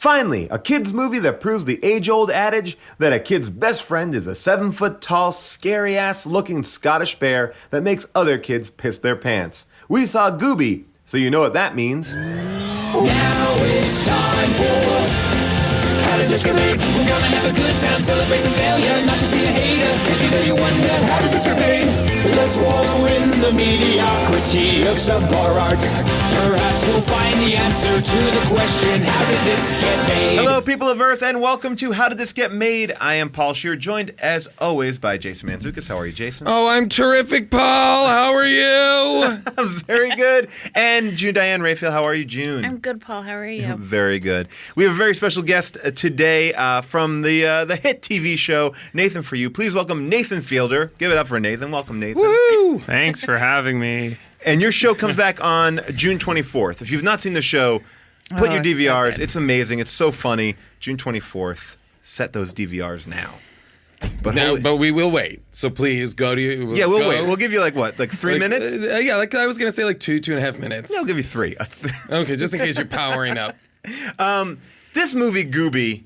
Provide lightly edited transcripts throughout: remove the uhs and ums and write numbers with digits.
Finally, a kids movie that proves the age-old adage that a kid's best friend is a 7-foot-tall, scary-ass looking Scottish bear that makes other kids piss their pants. We saw Gooby, so you know what that means. Now it's time for How Did This Get Made? We're gonna have a good time, celebrate some failure, not just be a hater. Cause you know you wonder, how did this get made? Let's wallow in the mediocrity of subpar art. Perhaps we'll find the answer to the question, how did this get made? Hello, people of Earth, and welcome to How Did This Get Made? I am Paul Scheer, joined as always by Jason Mantzoukas. How are you, Jason? Oh, I'm terrific, Paul. How are you? Very good. And June Diane Raphael, how are you, June? I'm good, Paul. How are you? Very good. We have a very special guest today from the hit TV show Nathan For You. Please welcome Nathan Fielder. Give it up for Nathan. Welcome, Nathan. Woo! Thanks for having me. And your show comes back on June 24th. If you've not seen the show, put your DVRs. It's amazing. It's so funny. June 24th. Set those DVRs now. But we will wait. So please go to your... Yeah, we'll wait. We'll give you like 3 minutes? Yeah, like I was going to say like 2.5 minutes. Yeah, I'll give you 3. Okay, just in case you're powering up. This movie, Gooby,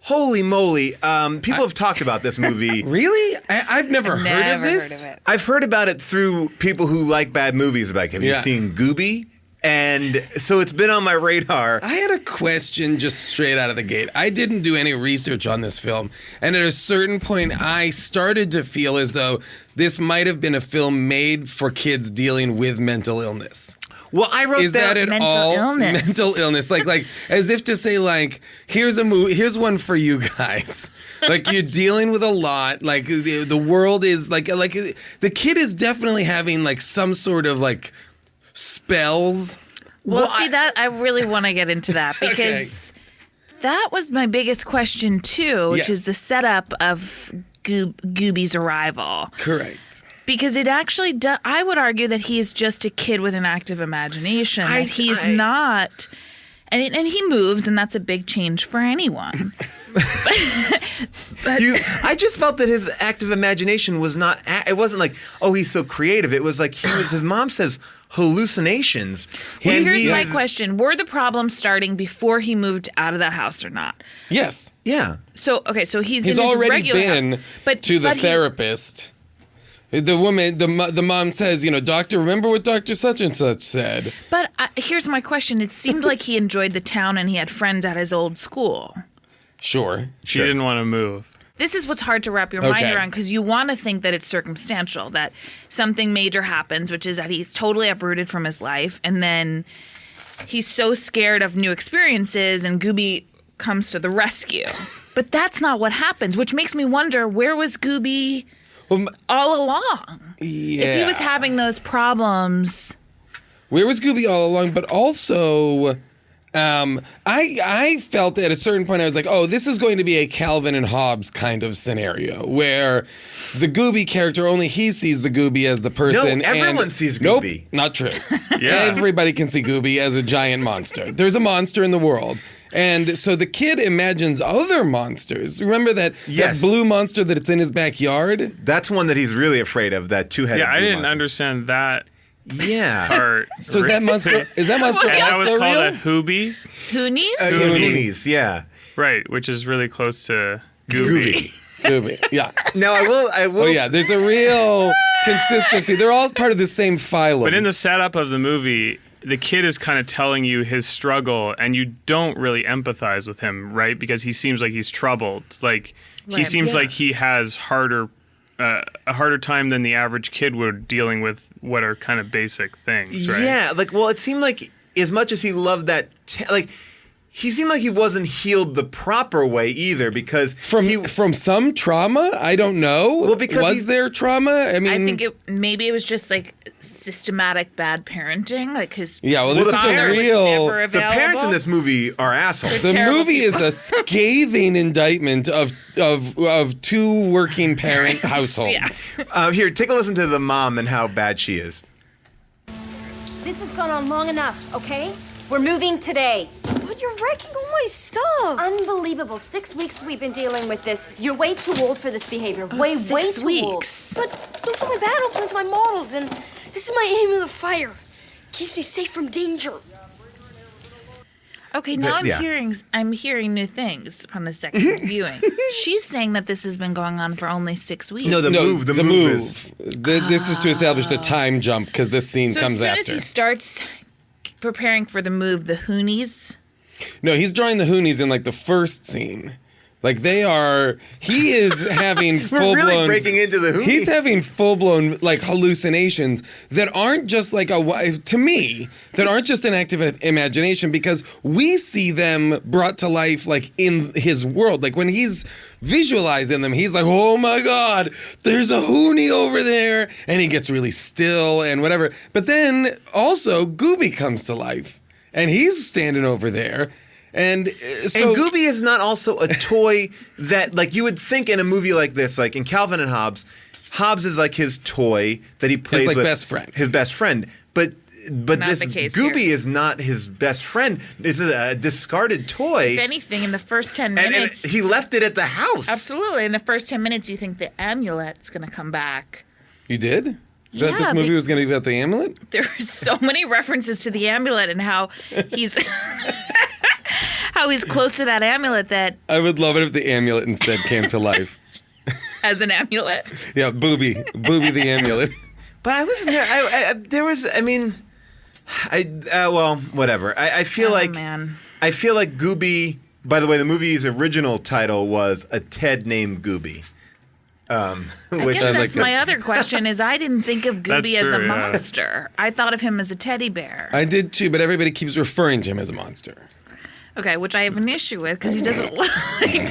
holy moly. People have talked about this movie. Really? I've never heard of this. Heard of it. I've heard about it through people who like bad movies. Like, have you seen Gooby? And so it's been on my radar. I had a question just straight out of the gate. I didn't do any research on this film. And at a certain point, I started to feel as though this might have been a film made for kids dealing with mental illness. Well, I wrote Is that at mental all illness. mental illness? Like as if to say, like, here's a movie, here's one for you guys. Like you're dealing with a lot. Like the world is like the kid is definitely having like some sort of like spells. Well, see, that I really want to get into that because that was my biggest question too, which is the setup of Gooby's arrival. Correct. Because it actually I would argue that he is just a kid with an active imagination. He's not... And he moves, and that's a big change for anyone. I just felt that his active imagination was not... It wasn't like, oh, he's so creative. It was like his mom says hallucinations. Well, here's my question. Were the problems starting before he moved out of that house or not? Yes. Yeah. So, okay, so he's in his already regular been house. to the therapist. The woman, the mom says, doctor, remember what Dr. Such and Such said. But here's my question. It seemed like he enjoyed the town and he had friends at his old school. Sure. She didn't want to move. This is what's hard to wrap your mind around because you want to think that it's circumstantial, that something major happens, which is that he's totally uprooted from his life, and then he's so scared of new experiences and Gooby comes to the rescue. But that's not what happens, which makes me wonder, where was Gooby... all along. Yeah. If he was having those problems. Where was Gooby all along? But also, I felt at a certain point, I was like, oh, this is going to be a Calvin and Hobbes kind of scenario where the Gooby character, only he sees the Gooby as the person. No, everyone sees Gooby. Nope, not true. Everybody can see Gooby as a giant monster. There's a monster in the world. And so the kid imagines other monsters. Remember that blue monster that's in his backyard? That's one that he's really afraid of, that two-headed Yeah, I didn't monster. understand that Yeah. part. So is that monster And also that was called real? a hoobie, Hoonies? Goonies, yeah. right, which is really close to Gooby. Gooby, yeah. Now, I will... Oh, yeah, there's a real consistency. They're all part of the same phylum. But in the setup of the movie, the kid is kind of telling you his struggle, and you don't really empathize with him, right? Because he seems like he's troubled. Like, he seems like he has a harder time than the average kid would dealing with what are kind of basic things, right? Yeah, it seemed like as much as he loved that... he seemed like he wasn't healed the proper way either because... From some trauma? I don't know. Well, because was there trauma? I mean... I think maybe it was just like systematic bad parenting, like his Yeah, well, this is a father was real... never the available. parents in this movie are assholes. The terrible movie is a scathing indictment of two working parent households. Yeah. Here, take a listen to the mom and how bad she is. This has gone on long enough, okay? We're moving today. But you're wrecking all my stuff. Unbelievable. 6 weeks we've been dealing with this. You're way too old for this behavior. Way 6 too weeks. old. But those are my battle plans, my models, and this is my aim of the fire. Keeps me safe from danger. Okay, now Yeah. I'm hearing new things upon the second viewing. She's saying that this has been going on for only 6 weeks. No, the move is. This is to establish the time jump because this scene so comes as soon after. as he starts preparing for the move, the Hoonies. No, he's drawing the Hoonies in like the first scene. Like he is having full really blown breaking into the Hoonies. He's having full blown like hallucinations that aren't just like to me that aren't just an active imagination because we see them brought to life like in his world. Like when he's visualizing them, he's like, "Oh my God, there's a Hoonie over there," and he gets really still and whatever. But then also Gooby comes to life, and he's standing over there. And Gooby is not also a toy that, like, you would think in a movie like this, like in Calvin and Hobbes is like his toy that he plays like with. best friend. His best friend. But Not this the case Gooby here. is not his best friend. It's a discarded toy. If anything, in the first 10 and minutes. he left it at the house. Absolutely. In the first 10 minutes, you think the amulet's going to come back. You did? That Yeah, this movie was going to be about the amulet? There are so many references to the amulet and how he's how he's close to that amulet that I would love it if the amulet instead came to life. as an amulet. Yeah, Booby the amulet. But I wasn't there. There was. I mean, well, whatever. I feel like. Man. I feel like Gooby. By the way, the movie's original title was A Ted Named Gooby. I Which guess that's my other question is I didn't think of That's Gooby as a true, yeah. monster. I thought of him as a teddy bear. I did too, but everybody keeps referring to him as a monster. Okay, which I have an issue with because he doesn't look.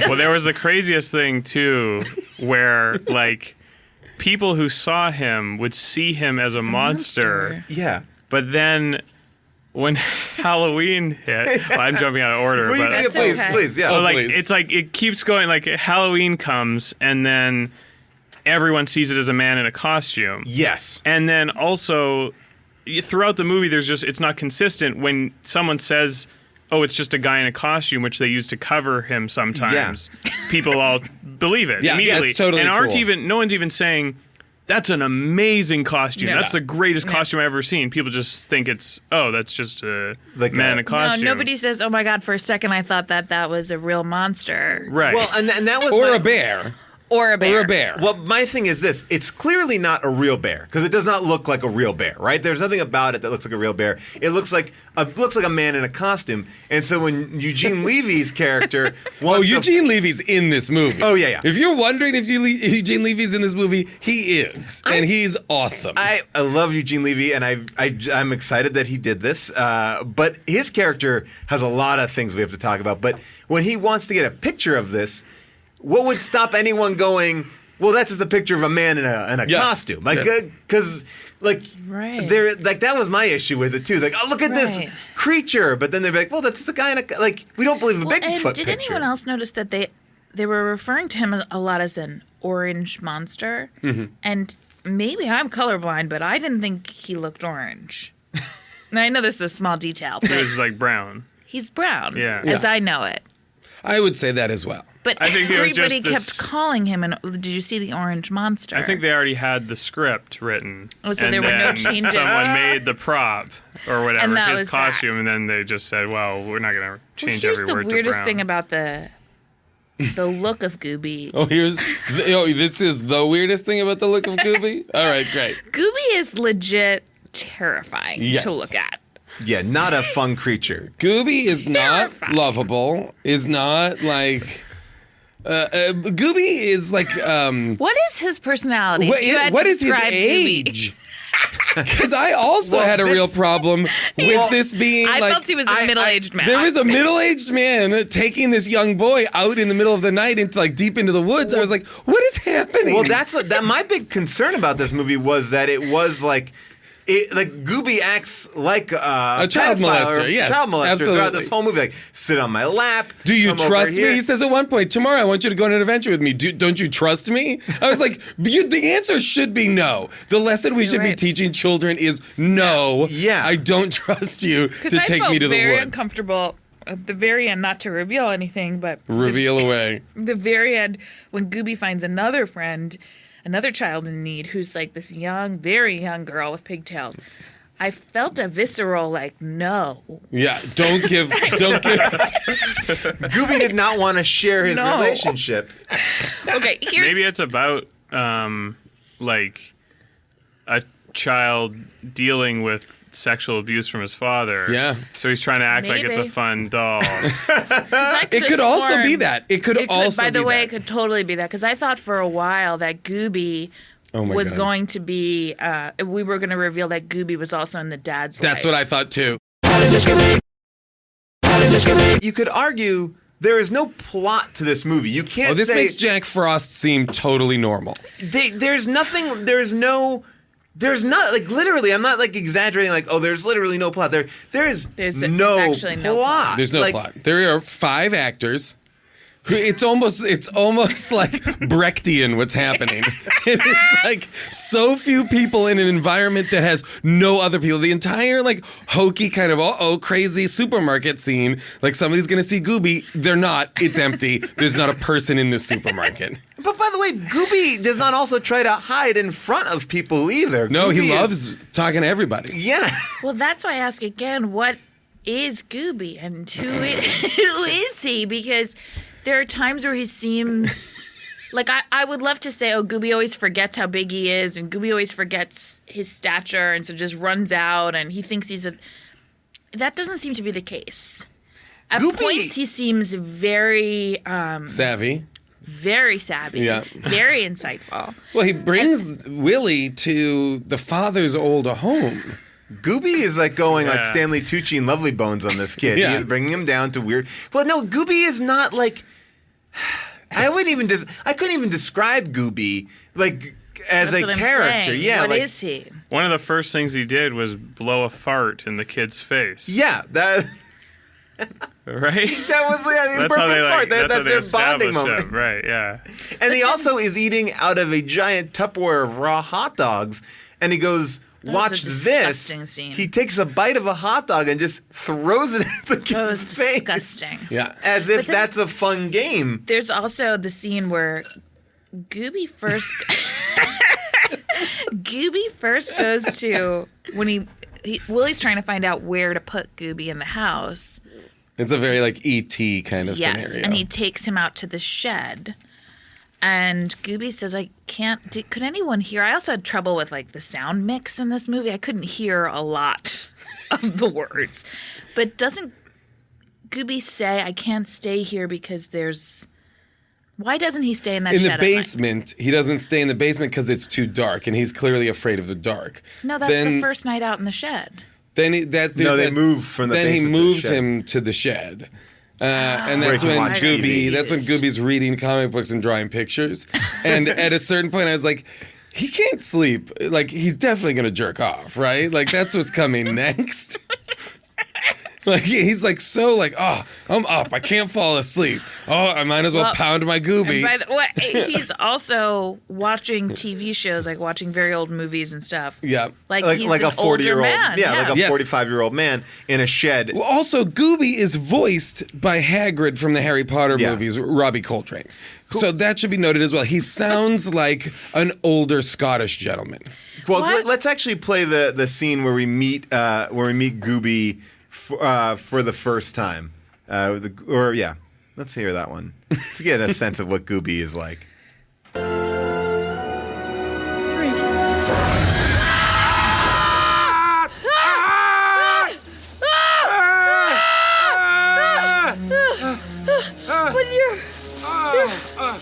Well, there was the craziest thing too, where like people who saw him would see him as a monster, Yeah. but then when Halloween hit, well, I'm jumping out of order, Well, but That's please, okay. please, yeah. well, like please. it's like it keeps going. Like Halloween comes, and then everyone sees it as a man in a costume. Yes. And then also throughout the movie, it's not consistent when someone says, "Oh, it's just a guy in a costume," which they use to cover him sometimes. People all believe it Yeah, immediately, that's totally and aren't cool. no one's even saying that's an amazing costume. Yeah. That's the greatest costume I've ever seen. People just think that's just a Like man in a- a costume. No, nobody says, "Oh my God!" For a second, I thought that was a real monster Right. Well, and that was Or my, a bear. or a bear. Or a bear. Well, my thing is this: it's clearly not a real bear because it does not look like a real bear, right? There's nothing about it that looks like a real bear. It looks like a man in a costume. And so when Eugene Levy's character, wants to- Eugene Levy's in this movie. Oh, yeah. If you're wondering if Eugene Levy's in this movie, he is, and he's awesome. I love Eugene Levy, and I'm excited that he did this. But his character has a lot of things we have to talk about. But when he wants to get a picture of this, what would stop anyone going, well, that's just a picture of a man in a Yeah. costume? Like, Yes. because, like, Right. there, like, that was my issue with it, too. Like, oh, look at this Right. creature. But then they're like, well, that's just a guy in a, like, we don't believe a Well, Bigfoot and did picture. anyone else notice that they were referring to him a lot as an orange monster? Mm-hmm. And maybe I'm colorblind, but I didn't think he looked orange. Now I know this is a small detail, It but was like brown. he's brown, Yeah. as Yeah. I know it. I would say that as well. But I think it was just everybody this- kept calling him did you see the orange monster? I think they already had the script written. Oh, so and there were no then changes. Someone made the prop or whatever, And that his was that. costume, and then they just said, "Well, we're not going to Well, change here's every word the to weirdest brown." thing about the look of Gooby. This is the weirdest thing about the look of Gooby. All right, great. Gooby is legit terrifying Yes. to look at. Yeah, not a fun creature. Gooby is not Terrifying. lovable. Is not like. Gooby is like. What is his personality? What If you had to what is his describe Gooby. age? Because I also Well, had a real this- problem with this being I like. felt he was a middle-aged man. There was a middle-aged man taking this young boy out in the middle of the night into like deep into the woods. I was like, "What is happening?" Well, that my big concern about this movie was that it was like Gooby acts like a child pedophile or molester, yes, child molester throughout absolutely. this whole movie. Like, sit on my lap. Do you come over trust me? here. He says at one point, tomorrow I want you to go on an adventure with me. Don't you trust me? I was like, the answer should be no. The lesson we should be right. teaching children is no. Yeah. I don't trust you Because to I take felt me to the very woods. uncomfortable at the very end, not to reveal anything, but Reveal away. the very end when Gooby finds another friend, another child in need, who's like this young, very young girl with pigtails. I felt a visceral no. Yeah, don't give. Gooby did not want to share his No. relationship. Okay, here's Maybe it's about like a child dealing with sexual abuse from his father. Yeah. So he's trying to act like it's a Maybe. fun doll. It could also be that. It could also By the be way, that. it could totally be that because I thought for a while that Gooby Oh my was God. going to be. We were going to reveal that Gooby was also in the dad's That's life. what I thought too. You could argue there is no plot to this movie. You can't Oh, this say makes Jack Frost seem totally normal. there's nothing. There's not like literally. I'm not like exaggerating. Like there's literally no plot. There's no actually no plot. There's no Like, plot. There are 5 actors. It's almost like Brechtian what's happening. It is like so few people in an environment that has no other people. The entire like hokey kind of crazy supermarket scene, like somebody's gonna see Gooby. They're not. It's empty. There's not a person in the supermarket. But by the way, Gooby does not also try to hide in front of people either. No, Gooby he is- loves talking to everybody. Yeah. Well, that's why I ask again, what is Gooby and who is he? Because there are times where he seems like I would love to say, Gooby always forgets how big he is and Gooby always forgets his stature and so just runs out and he thinks he's that doesn't seem to be the case. At Gooby- points he seems very Savvy. very savvy, Yeah. very insightful. Well, he brings Willie to the father's old home. Gooby is like going like Yeah. Stanley Tucci and Lovely Bones on this kid. Yeah. He is bringing him down to weird. Well, no, Gooby is not like. I couldn't even describe Gooby like as That's a what I'm character. saying. Yeah, What like is he? One of the first things he did was blow a fart in the kid's face. yeah, that Right? that was the That's how they perfect like. part. That's how That's they their establish bonding moment. him. Right? Yeah. And he also is eating out of a giant Tupperware of raw hot dogs, and he goes, was "Watch a this!" disgusting scene. He takes a bite of a hot dog and just throws it at the That was kid's face, disgusting. Yeah. as if But then- that's a fun game. There's also the scene where Gooby first goes to when Willie's trying to find out where to put Gooby in the house. It's a very like E.T. kind of Yes, scenario. and he takes him out to the shed. And Gooby says, "I can't. Could anyone hear?" I also had trouble with like the sound mix in this movie. I couldn't hear a lot of the words. But doesn't Gooby say, "I can't stay here because there's"? Why doesn't he stay in that in shed the at night? basement, he doesn't stay in the basement because it's too dark, and he's clearly afraid of the dark. No, that's the first night out in the shed. Then They move from the Then he basement to the moves shed. him to the shed, and Where that's he can when watch Gooby. TV. That's when Gooby's reading comic books and drawing pictures. And at a certain point, I was like, he can't sleep. Like he's definitely gonna jerk off, right? Like that's what's coming next. Like he's like so like, oh, I'm up. I can't fall asleep. Oh, I might as well pound my Gooby. And by the way, he's also watching TV shows, like watching very old movies and stuff. Yeah. Like he's like an a 40-year-old, older man. like a Yes. 45-year-old man in a shed. Well, also, Gooby is voiced by Hagrid from the Harry Potter Yeah. movies, Robbie Coltrane. So that should be noted as well. He sounds like an older Scottish gentleman. Well, What? let's actually play the scene where we meet Gooby for the first time. Let's hear that one to get a sense of what Gooby is like.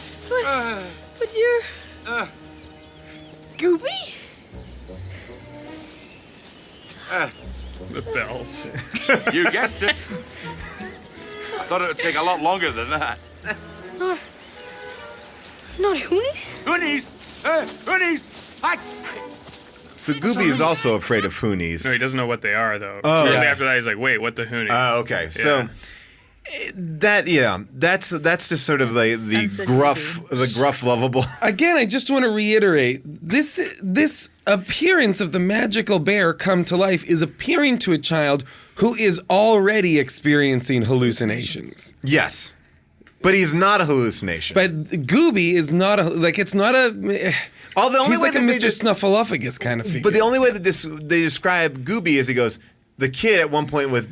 But you're Gooby? The bells. You guessed it. I thought it would take a lot longer than that. Not Hoonies? Hoonies! Hoonies! So Gooby is also afraid of Hoonies. No, he doesn't know what they are though. Oh. Shortly Yeah. after that, he's like, "Wait, what's a hoonie?" Okay. So that's just sort of like the Sensitivity. gruff, lovable. Again, I just want to reiterate this appearance of the magical bear come to life is appearing to a child who is already experiencing hallucinations. Yes, but he's not a hallucination. But Gooby is not it's not a. All the only He's way like a that they Mr. Snuffleupagus kind of figure. But the only way that they describe Gooby is he goes, the kid at one point with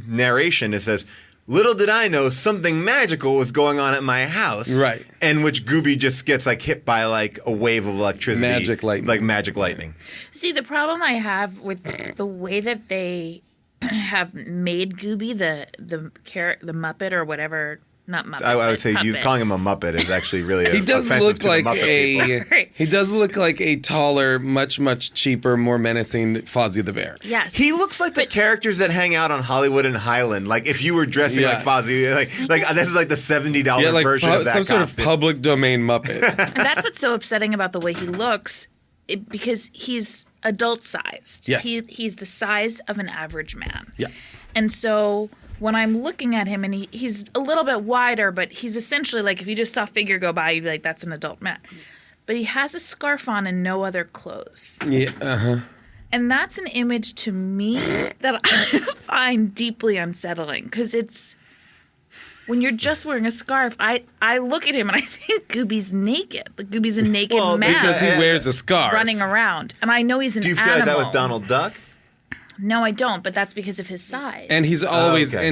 narration, it says, little did I know something magical was going on at my house. Right. And which Gooby just gets like hit by like a wave of electricity. Magic lightning. Like magic lightning. See, the problem I have with the way that they have made Gooby the Muppet or whatever. Not Muppet. I would say you puppet. calling him a Muppet is actually really he does offensive look to the like Muppet people. Sorry. he does look like a taller, much cheaper, more menacing Fozzie the Bear. Yes. He looks like the characters that hang out on Hollywood and Highland. Like if you were dressing Yeah. like Fozzie, like this is like the $70 Yeah, like version of that some sort of costume. public domain Muppet. And that's what's so upsetting about the way he looks, because he's adult sized. Yes. He's the size of an average man. Yeah. And so when I'm looking at him and he's a little bit wider, but he's essentially like, if you just saw a figure go by, you'd be like, that's an adult man. But he has a scarf on and no other clothes. Yeah, uh-huh. And that's an image to me that I find deeply unsettling, because it's, when you're just wearing a scarf, I look at him and I think Gooby's naked. Like Gooby's a naked man Because he wears a scarf. running around. And I know he's an Do you feel animal. like that with Donald Duck? No, I don't, but that's because of his size. And he's always okay.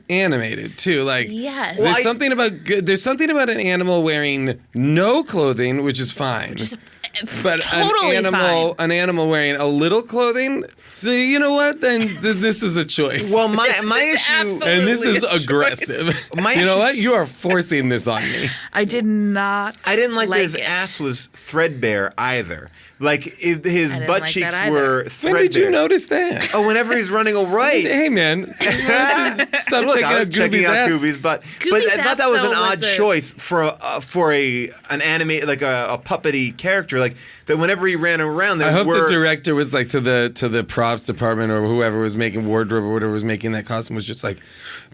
animated too. Like Yes. there's something about an animal wearing no clothing, which is fine. Just but totally fine. an animal wearing a little clothing. So you know what? Then this is a choice. Well, my issue, absolutely- and this is a choice. aggressive. My You know issue- what? You are forcing this on me. I did not. I didn't like that his it. ass was threadbare either. Like his I didn't butt like cheeks that either. were When threadbare. did you notice that? Oh, whenever he's running away. Hey man, why don't you stop Look, checking I was out checking Gooby's out ass. Gooby's butt, but Gooby's I thought ass, that was an though, odd was a- choice for an anime, like a puppety character, like that. Whenever he ran around, there I hope were the director was like to the props department or whoever was making wardrobe or whatever was making that costume was just like,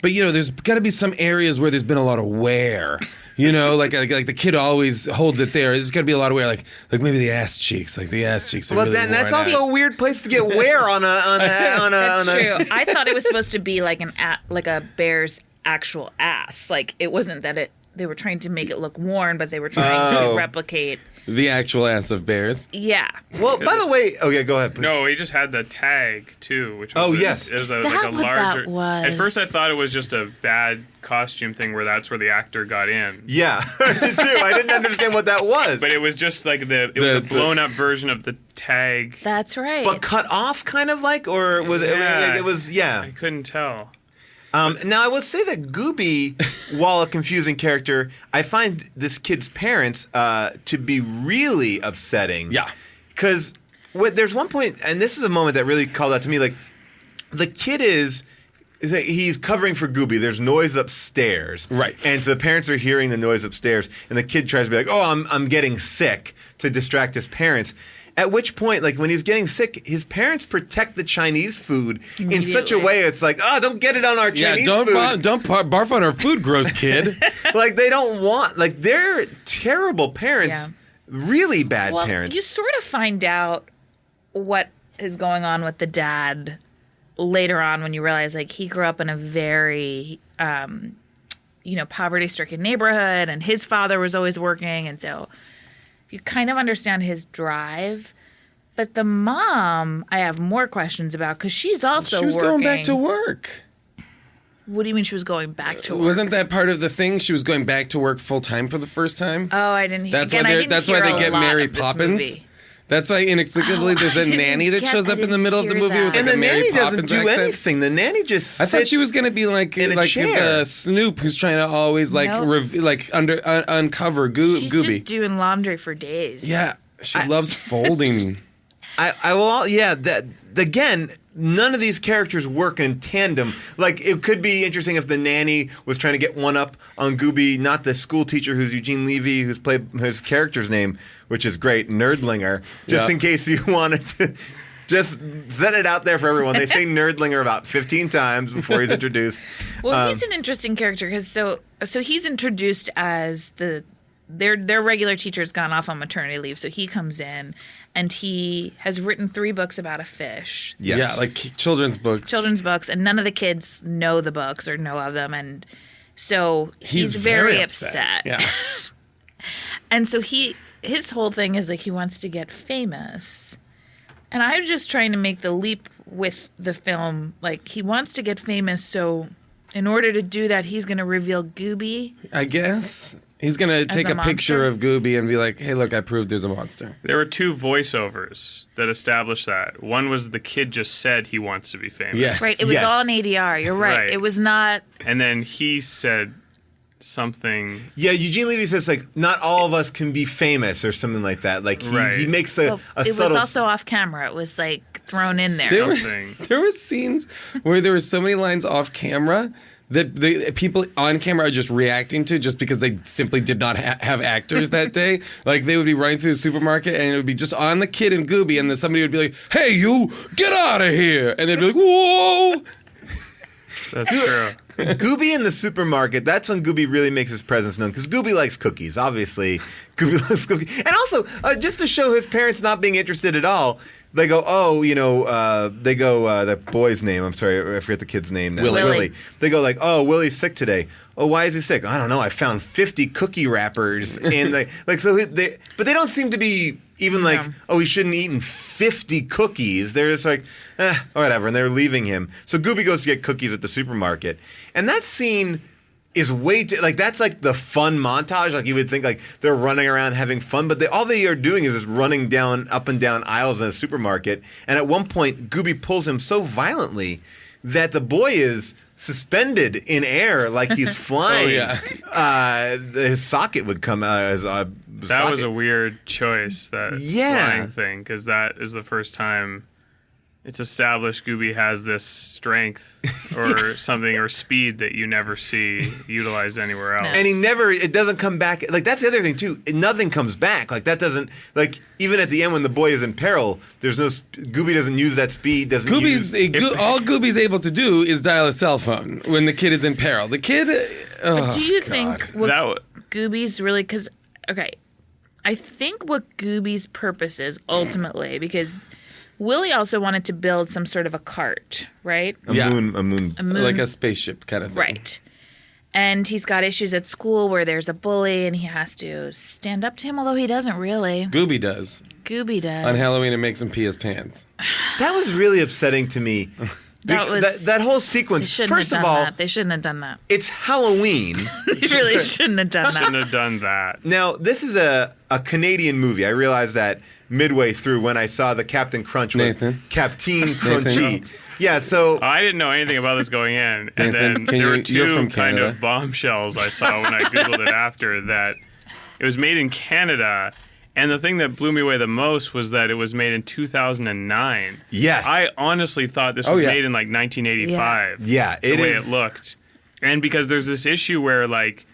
but you know, there's got to be some areas where there's been a lot of wear. You know, like the kid always holds it there. There's got to be a lot of wear, like maybe the ass cheeks, like the ass cheeks. Are Well, really then that's worn out. also a weird place to get wear on a. That's true. I thought it was supposed to be like like a bear's actual ass. Like it wasn't that they were trying to make it look worn, but they were trying to replicate. the actual ass of bears. Yeah. Well, by the way, okay, go ahead. Please. No, he just had the tag too, which was yes. is Is like that a what larger. that was? At first, I thought it was just a bad costume thing where that's where the actor got in. Yeah, I did too. I didn't understand what that was. But it was just like it was a blown up version of the tag. That's right. But cut off, kind of like, or was Yeah. it was yeah. I couldn't tell. Now, I will say that Gooby, while a confusing character, I find this kid's parents to be really upsetting. Yeah. Because there's one point, and this is a moment that really called out to me, like, the kid is like, he's covering for Gooby. There's noise upstairs. Right. And so the parents are hearing the noise upstairs, and the kid tries to be like, oh, I'm getting sick, to distract his parents. At which point, like when he's getting sick, his parents protect the Chinese food in such a way it's like, oh, don't get it on our Chinese Yeah, food. don't barf on our food, gross kid. Like they don't want, like they're terrible parents, Yeah. really bad well, parents. you sort of find out what is going on with the dad later on when you realize like he grew up in a very poverty-stricken neighborhood, and his father was always working, and so you kind of understand his drive. But the mom, I have more questions about, because she's also She was working. going back to work. What do you mean she was going back to work? Wasn't that part of the thing? She was going back to work full time for the first time. Oh, I didn't. That's again, why I they didn't that's why hear they a get lot Mary of this Poppins. movie. That's why inexplicably there's a nanny that shows up in the middle of the movie with like and a the Mary nanny doesn't Poppins do accent. anything. The nanny just I thought she sits was gonna be like in a chair. the Snoop who's trying to always like Nope. uncover She's Gooby. just doing laundry for days. Yeah, she loves folding. I will. Yeah, that again. None of these characters work in tandem. Like it could be interesting if the nanny was trying to get one up on Gooby, not the school teacher who's Eugene Levy, who's played his character's name, which is great, Nerdlinger. Just in case you wanted to. Just set it out there for everyone. They say Nerdlinger about 15 times before he's introduced. Well, he's an interesting character because so he's introduced as their regular teacher's gone off on maternity leave, so he comes in and he has written 3 books about a fish. Yes. Yeah, like children's books. And none of the kids know the books or know of them, and so he's very upset. Yeah. And so he his whole thing is like he wants to get famous. And I'm just trying to make the leap with the film. Like, he wants to get famous, so in order to do that, he's going to reveal Gooby. I guess. He's going to take a picture of Gooby and be like, hey, look, I proved there's a monster. There were 2 voiceovers that established that. One was the kid just said he wants to be famous. Yes. Right, it was all in ADR. You're right. It was not... And then he said something... Yeah, Eugene Levy says, like, not all of us can be famous or something like that. Like, he makes a it subtle... was also off camera. It was, like, thrown in there. There were scenes where there were so many lines off camera that the people on camera are just reacting to just because they simply did not have actors that day. Like, they would be running through the supermarket and it would be just on the kid and Gooby, and then somebody would be like, hey, you, get out of here. And they'd be like, whoa. That's true. Gooby in the supermarket, that's when Gooby really makes his presence known, because Gooby likes cookies, obviously. Gooby likes cookies. And also, just to show his parents not being interested at all, they go, the boy's name, I'm sorry, I forget the kid's name now. Willie. They go like, oh, Willie's sick today. Oh, why is he sick? I don't know, I found 50 cookie wrappers. And but they don't seem to be even like, oh, he shouldn't eat 50 cookies. They're just like, whatever, and they're leaving him. So Gooby goes to get cookies at the supermarket. And that scene is way too, like, that's like the fun montage. Like, you would think like they're running around having fun, but all they are doing is just running up and down aisles in a supermarket. And at one point, Gooby pulls him so violently that the boy is suspended in air like he's flying. His socket would come out. That was a weird choice, that flying thing, because that is the first time it's established Gooby has this strength or something, or speed that you never see utilized anywhere else. And it doesn't come back. Like, that's the other thing too. Nothing comes back. Like, that doesn't, like, even at the end when the boy is in peril, Gooby doesn't use that speed. All Gooby's able to do is dial a cell phone when the kid is in peril. The kid. But do you think Gooby's really, because, okay, I think what Gooby's purpose is ultimately, because Willie also wanted to build some sort of a cart, right? A moon. Like a spaceship kind of thing. Right. And he's got issues at school where there's a bully and he has to stand up to him, although he doesn't really. Gooby does. On Halloween, it makes him pee his pants. That was really upsetting to me. That whole sequence. First of all, they shouldn't have done that. It's Halloween. They really shouldn't have done that. Shouldn't have done that. Now, this is a Canadian movie. I realized that midway through when I saw the Captain Crunch was Captain Crunchy. Yeah, so I didn't know anything about this going in, and then there were 2 kind of bombshells I saw when I Googled it after, that it was made in Canada. And the thing that blew me away the most was that it was made in 2009. Yes. I honestly thought this was made in like 1985. Yeah, the way it looked. And because there's this issue where, like,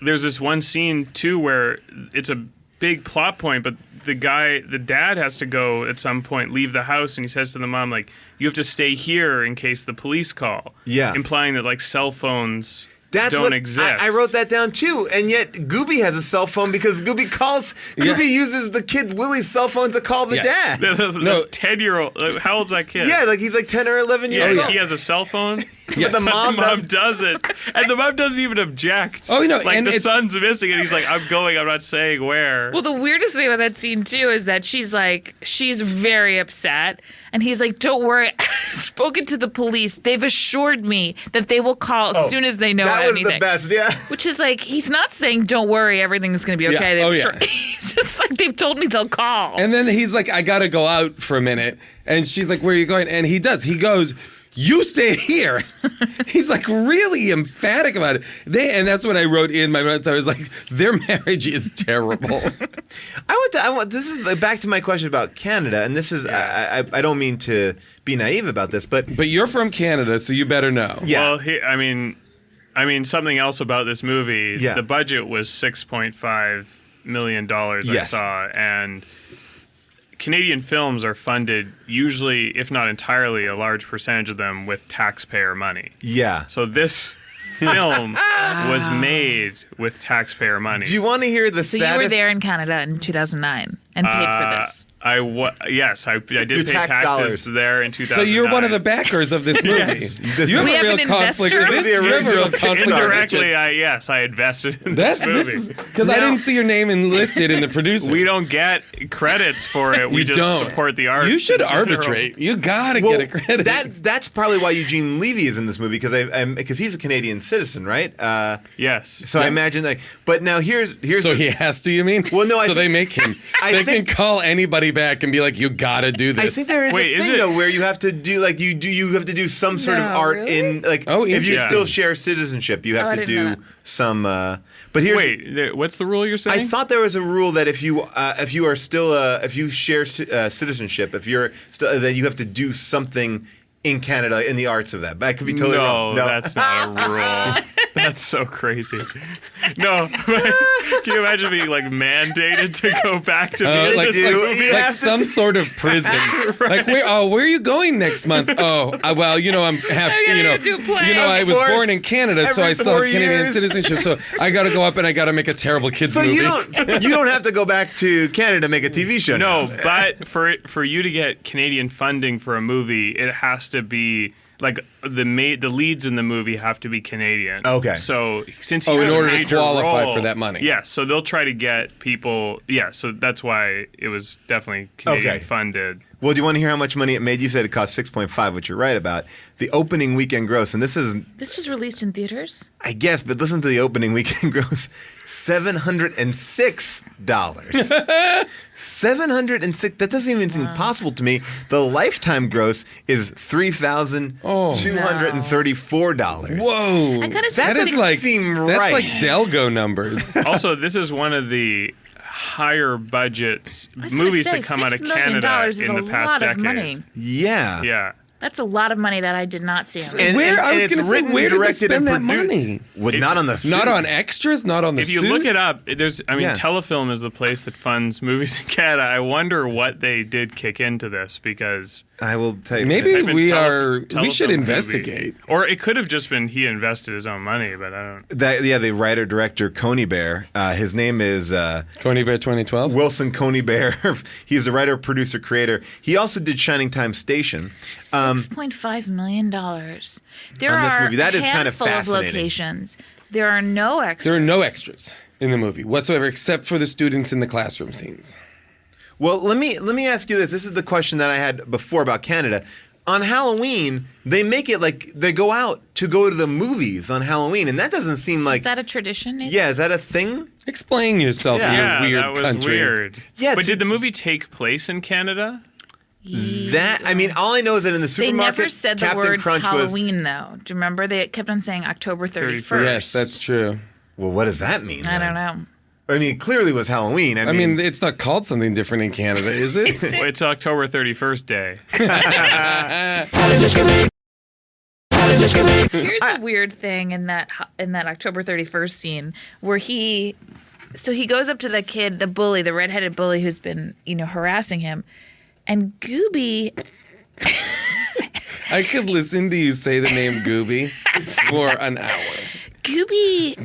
there's this one scene too where it's a big plot point, but the dad has to go at some point, leave the house, and he says to the mom, like, you have to stay here in case the police call. Yeah. Implying that, like, cell phones don't exist. I wrote that down too, and yet Gooby has a cell phone because Gooby uses the kid Willie's cell phone to call the dad. The 10-year-old, how old's that kid? Yeah, like he's like 10 or 11 years old. He has a cell phone. But the mom doesn't, and the mom doesn't even object. Oh, no, like and the son's missing, and he's like, "I'm going. I'm not saying where." Well, the weirdest thing about that scene too is that she's very upset, and he's like, "Don't worry, I've spoken to the police. They've assured me that they will call as soon as they know anything." That was the best, yeah. Which is like, he's not saying, "Don't worry, everything's going to be okay." He's just like, they've told me they'll call. And then he's like, "I gotta go out for a minute," and she's like, "Where are you going?" And he does. He goes, "You stay here." He's like really emphatic about it. And that's what I wrote in my notes. I was like, their marriage is terrible. This is back to my question about Canada, and this is I don't mean to be naive about this, but you're from Canada, so you better know. Yeah. Well, I mean, something else about this movie. Yeah. The budget was $6.5 million. I saw, and Canadian films are funded usually, if not entirely, a large percentage of them with taxpayer money. Yeah. So this film was made with taxpayer money. Do you want to hear the So saddest... you were there in Canada in 2009 and paid for this? Yes, I did pay tax taxes dollars. there in 2009. So you're one of the backers of this movie. Yes. You have We a have real an conflict. investor? You have a real conflict. of Indirectly, interest. I invested in This this movie. is because I didn't see your name enlisted in the producers. We don't get credits for it. We You just don't. support the arts. You should in general. arbitrate. You gotta get a credit. That's probably why Eugene Levy is in this movie because he's a Canadian citizen, right? Yes. So I imagine but now here's so he has to. You mean? Well, no, I So they think- make him. I They think- can call anybody back and be like, "You gotta do this." I think there is Wait, a is thing it- though where you have to do you have to do some sort of No, art really? in like Oh, if you interesting. still share citizenship you have I to didn't know do that. some but here's Wait, what's the rule you're saying? I thought there was a rule that if you are still if you share citizenship if you're still then you have to do something in Canada in the arts of that. But I could be totally wrong. No, that's not a rule. That's so crazy. No, can you imagine being like mandated to go back to being like, in this movie? like some sort of prison. Like where are you going next month? Oh, well, I'm half. gotta do play. I was Course. born in Canada, so Every I still 4 have Canadian years. citizenship. So I got to go up and I got to make a terrible kids so movie. you don't have to go back to Canada to make a TV show. No, now. but for you to get Canadian funding for a movie, it has to be like the leads in the movie have to be Canadian. Okay. So since Oh, he in has a order to major qualify role- for that money. Yeah, so they'll try to get people. Yeah, so that's why it was definitely Canadian Okay. funded. Well, do you want to hear how much money it made? You said it cost 6.5, which you're right about. The opening weekend gross, and this is, This was released in theaters. I guess, but listen to the opening weekend gross: $706. $706. That doesn't even seem possible to me. The lifetime gross is $3,234. Whoa, I kinda that said is like seem that's right. like Delgo numbers. Also, this is one of the higher budget I was gonna movies say, to come out of $6 million Canada is in a the past lot decade. of money. Yeah. Yeah. That's a lot of money that I did not see. On And, Where- and, I and was it's gonna say, written, where did they directed, spend and that produced. money? Well, not on the suit. Not on extras, not on the If you suit. look it up, Yeah. Telefilm is the place that funds movies in Canada. I wonder what they did kick into this because I will tell you. Maybe type in we telefilm should movie. investigate. Or it could have just been he invested his own money, but I don't. The writer director Coney Bear. His name is Coney Bear 2012. Wilson Coney Bear. He's the writer, producer, creator. He also did Shining Time Station. $6.5 million. There On this are movie. That a is kind of handful of fascinating. locations. There are no extras. There are no extras in the movie whatsoever, except for the students in the classroom scenes. Well, let me ask you this. This is the question that I had before about Canada. On Halloween, they make it like they go out to go to the movies on Halloween, and that doesn't seem like. Is that a tradition? Nathan? Yeah, is that a thing? Explain yourself, Yeah. you weird that was country. weird. Yeah, but did the movie take place in Canada? All I know is that in the They supermarket, never said the Captain words Crunch was. Halloween, though. Do you remember? They kept on saying October 31st. Yes, that's true. Well, what does that mean? I then? don't know. I mean, it clearly was Halloween. I mean, it's not called something different in Canada, is it? Well, it's October 31st day. Here's a weird thing in that October 31st scene where he goes up to the kid, the bully, the redheaded bully who's been, harassing him, and Gooby. I could listen to you say the name Gooby for an hour. Gooby.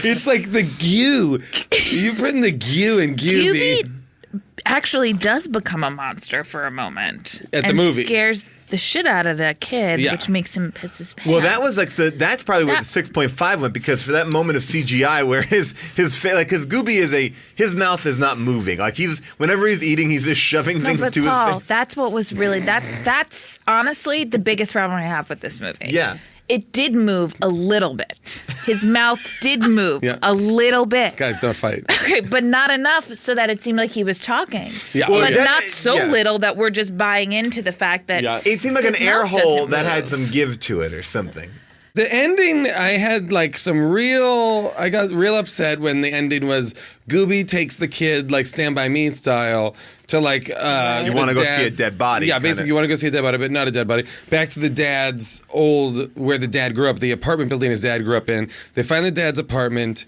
It's like the goo. You put in the goo in Gooby. Gooby actually does become a monster for a moment At the and movies. scares the shit out of the kid, Yeah. which makes him piss his pants. Well, that was that's probably where That- the 6.5 went because for that moment of CGI where his because Gooby his mouth is not moving. Like whenever he's eating, he's just shoving No, things but to Paul, his face. that's what was really that's honestly the biggest problem I have with this movie. Yeah. It did move a little bit. His mouth did move Yeah. a little bit. Guys, don't fight. Okay, but not enough so that it seemed like he was talking. Yeah. Well, But that- not so yeah. little that we're just buying into the fact that Yeah. It seemed like an his air mouth hole doesn't that had move. some give to it or something. The ending, I had like I got real upset when the ending was Gooby takes the kid like Stand By Me style to like You the wanna go see a dad's- dead body, Yeah, kinda. basically you want to go see a dead body, but not a dead body. Back to the dad's where the dad grew up, the apartment building his dad grew up in. They find the dad's apartment,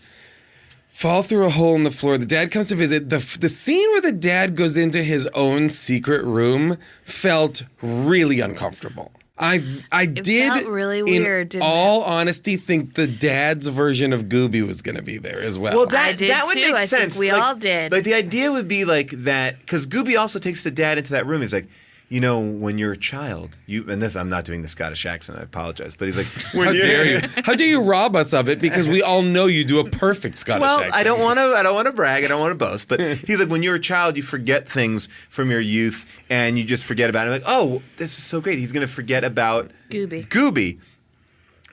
fall through a hole in the floor. The dad comes to visit. The scene where the dad goes into his own secret room felt really uncomfortable. I did, felt really weird, in didn't all honesty, think the dad's version of Gooby was going to be there as well. Well, I did that would too. make I think sense. we Like- all did. Like the idea would be like that because Gooby also takes the dad into that room. He's like, you know, when you're a child, I'm not doing the Scottish accent. I apologize, but he's like, How dare you? How dare you rob us of it? Because we all know you do a perfect Scottish Well, accent. I don't want to brag. I don't want to boast. But he's like, when you're a child, you forget things from your youth, and you just forget about it. I'm like, oh, this is so great. He's going to forget about Gooby.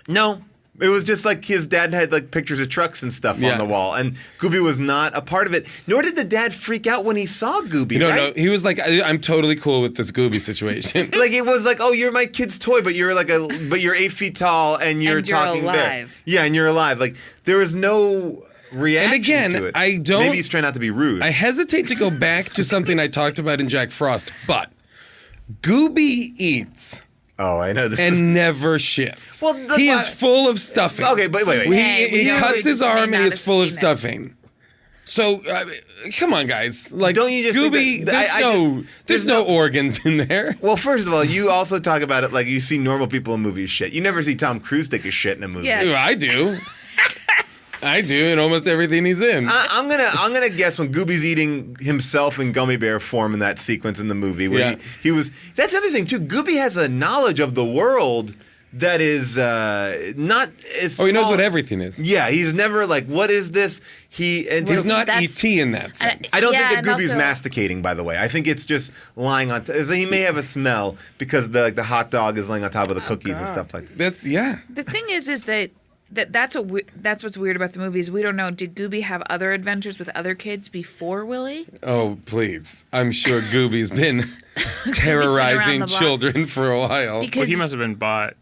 No, it was just like his dad had like pictures of trucks and stuff on the wall, and Gooby was not a part of it. Nor did the dad freak out when he saw Gooby. No, he was like, I'm totally cool with this Gooby situation. Like it was like, oh, you're my kid's toy, but you're 8 feet tall and you're talking alive. bear. Yeah, and you're alive. Like there was no reaction And again, to it. I don't. Maybe he's trying not to be rude. I hesitate to go back to something I talked about in Jack Frost, but Gooby eats. Oh, I know this. And never shits. Well, he is full of stuffing. Okay, but wait. He cuts his arm and he's full of seen it. stuffing. So, come on, guys. Like, Don't you just think Gooby, that- there's no organs in there. Well, first of all, you also talk about it like you see normal people in movies shit. You never see Tom Cruise take a shit in a movie. Yeah. I do. I do in almost everything he's in. I'm gonna guess when Gooby's eating himself in gummy bear form in that sequence in the movie where he was. That's the other thing too. Gooby has a knowledge of the world that is not as. He knows small. what everything is. Yeah, he's never like, what is this? He's not ET in that sense. I don't think that and Gooby's also- masticating. By the way, I think it's just lying on. He may have a smell because the hot dog is laying on top of the cookies and stuff like that. The thing is that's what's weird about the movies. We don't know. Did Gooby have other adventures with other kids before Willie? Oh, please. I'm sure Gooby's been terrorizing the block. children for a while. Well, he must have been bought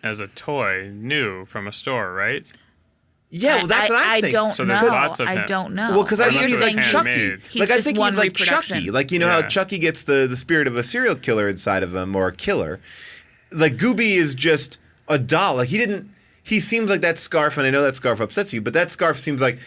as a toy, new from a store, right? Yeah, well, that's what I think. I don't So know. there's lots of I him. don't know. Well, because I think Unless he's it was like handmade. Chucky. He's Like I just think one he's like reproduction. Chucky. Like you know how Yeah. Chucky gets the spirit of a serial killer inside of him or a killer. Like Gooby is just a doll. Like he seems like that scarf, and I know that scarf upsets you, but that scarf seems like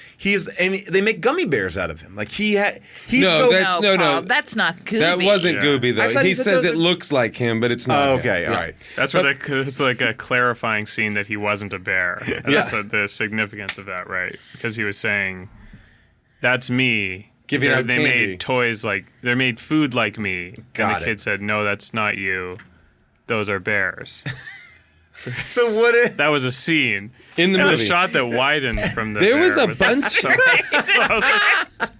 and they make gummy bears out of him. Like he's No, so no. That's not Gooby. That wasn't Yeah. Gooby, I though. thought He he said says those it are- looks like him, but it's not. Oh, him. okay, Yeah. all right. That's where it's like a clarifying scene that he wasn't a bear. And Yeah. that's the significance of that, right? Because he was saying, that's me. Giving out They candy. made toys they made food like me. Got and the it. kid said, no, that's not you. Those are bears. So what is That was a scene. In the and movie. the shot that widened from the There bear was a was bunch.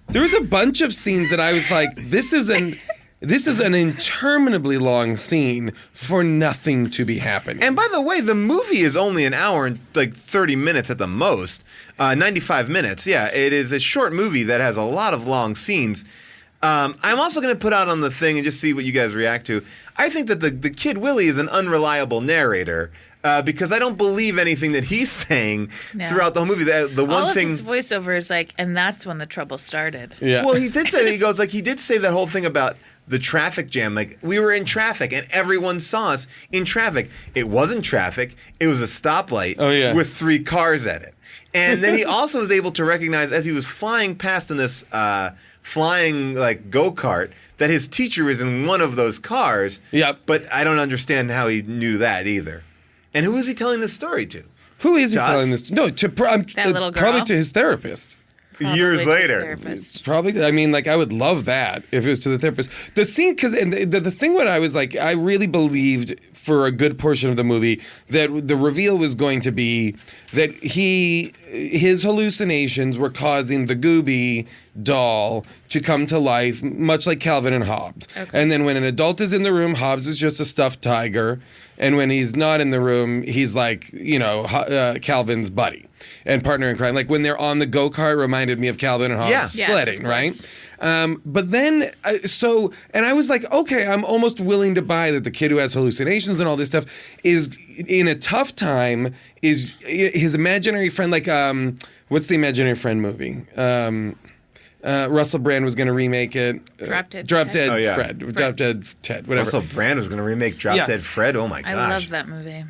There was a bunch of scenes that I was like, this is an interminably long scene for nothing to be happening. And by the way, the movie is only an hour and like 30 minutes at the most. 95 minutes. Yeah, it is a short movie that has a lot of long scenes. I'm also going to put out on the thing and just see what you guys react to. I think that the kid Willie is an unreliable narrator. Because I don't believe anything that he's saying throughout the whole movie. The one All thing, of his voiceover is like, and that's when the trouble started. Yeah. well, he did say he did say that whole thing about the traffic jam. Like we were in traffic and everyone saw us in traffic. It wasn't traffic. It was a stoplight with 3 cars at it. And then he also was able to recognize as he was flying past in this flying like go-kart that his teacher was in one of those cars. Yep. But I don't understand how he knew that either. And who is he telling this story to? Who is he To telling us? this? No, to That little girl? probably to his therapist. Years Probably to his later. therapist. Probably. I mean, like, I would love that if it was to the therapist. The scene, because the thing what I was like, I really believed for a good portion of the movie that the reveal was going to be that his hallucinations were causing the Gooby doll to come to life, much like Calvin and Hobbes. Okay. And then when an adult is in the room, Hobbes is just a stuffed tiger. And when he's not in the room, he's like, Calvin's buddy and partner in crime. Like when they're on the go-kart, reminded me of Calvin and Hobbes Yeah. sledding, Yes, of right? But then, and I was like, okay, I'm almost willing to buy that the kid who has hallucinations and all this stuff is in a tough time, is his imaginary friend, like, what's the imaginary friend movie? Russell Brand was going to remake it. Drop Dead Drop Ted. Dead Oh, yeah. Fred. Drop Dead Ted, whatever. Russell Brand was going to remake Drop Yeah. Dead Fred. Oh my gosh. I love that movie.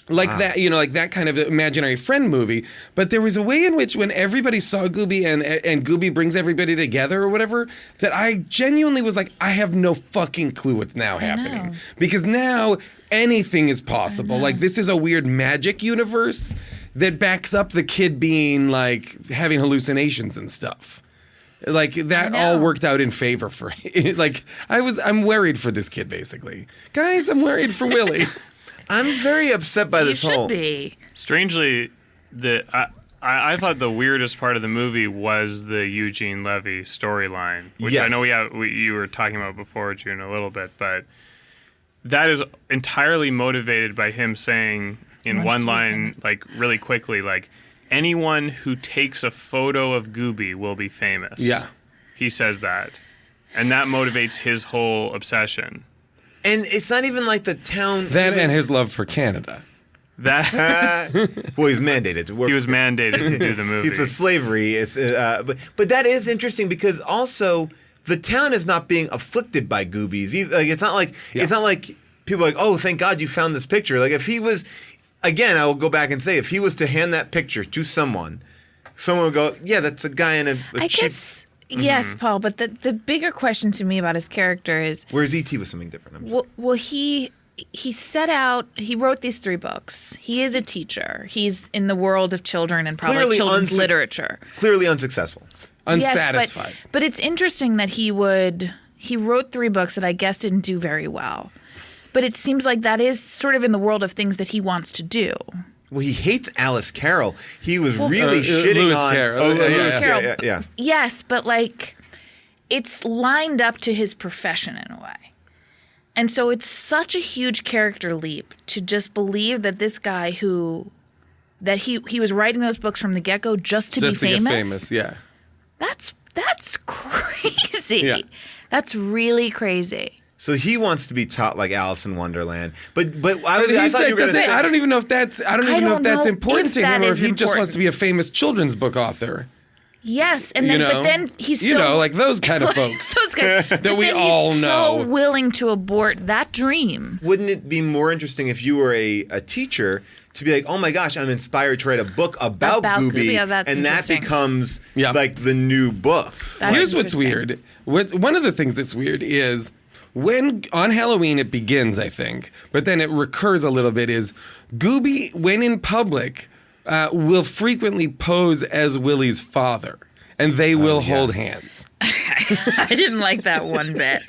Like that, like that kind of imaginary friend movie. But there was a way in which when everybody saw Gooby and Gooby brings everybody together or whatever, that I genuinely was like, I have no fucking clue what's now happening. Because now anything is possible. Like this is a weird magic universe that backs up the kid being like having hallucinations and stuff. Like that all worked out in favor for like I'm worried for this kid basically. Guys, I'm worried for Willie. I'm very upset by this whole. You should be. Strangely, I thought the weirdest part of the movie was the Eugene Levy storyline, which I know you were talking about before, June, a little bit, but that is entirely motivated by him saying in one line, like really quickly, like anyone who takes a photo of Gooby will be famous. Yeah, he says that, and that motivates his whole obsession. And it's not even like the town. That and his love for Canada. That well, he's mandated to work. He was mandated to do the movie. It's a slavery. It's but that is interesting because also the town is not being afflicted by Goobies. Like it's not like people are like, oh, thank God you found this picture. Like if he was, again, I will go back and say if he was to hand that picture to someone would go, yeah, that's a guy in a I cheap. guess. Yes, Paul, but the bigger question to me about his character is... Whereas E.T. was something different. Well, he set out... He wrote these 3 books. He is a teacher. He's in the world of children and probably children's literature. Clearly unsuccessful. Unsatisfied. Yes, but it's interesting that he wrote 3 books that I guess didn't do very well. But it seems like that is sort of in the world of things that he wants to do. Well, he hates Alice Carroll. He was really shitting Lewis on Carroll. Lewis Carroll. Yeah. Yes, but like it's lined up to his profession in a way. And so it's such a huge character leap to just believe that this guy he was writing those books from the get-go just to be famous. Get famous, yeah. That's crazy. Yeah. That's really crazy. So he wants to be taught like Alice in Wonderland, but I He's thought you were going to say. I don't even know if that's important to him, or if he just important. wants to be a famous children's book author. Yes, and then but then he's like those kind of folks that we all know. So willing to abort that dream. Wouldn't it be more interesting if you were a teacher to be like, oh my gosh, I'm inspired to write a book about Gooby, and that becomes like the new book. Here's what's weird. One of the things that's weird is when on Halloween it begins, I think, but then it recurs a little bit, is Gooby, when in public, will frequently pose as Willie's father, and they will hold hands. I didn't like that one bit.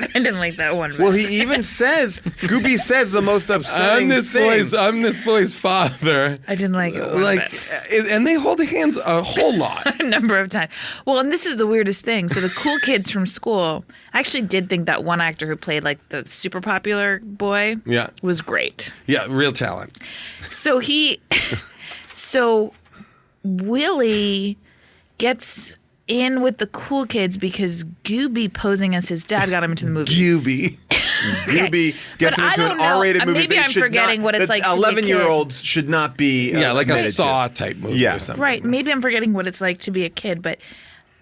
Well, he even says, Gooby says the most upsetting thing. I'm this boy's father. I didn't like it one bit. And they hold hands a whole lot. A number of times. Well, and this is the weirdest thing. So the cool kids from school, I actually did think that one actor who played like the super popular boy was great. Yeah, real talent. So Willie gets in with the cool kids because Gooby posing as his dad got him into the movie. Gooby gets him into an R-rated movie. Maybe I'm forgetting what it's like to be a kid. 11-year-olds should not be like a Saw type movie or something. Right. Maybe I'm forgetting what it's like to be a kid, but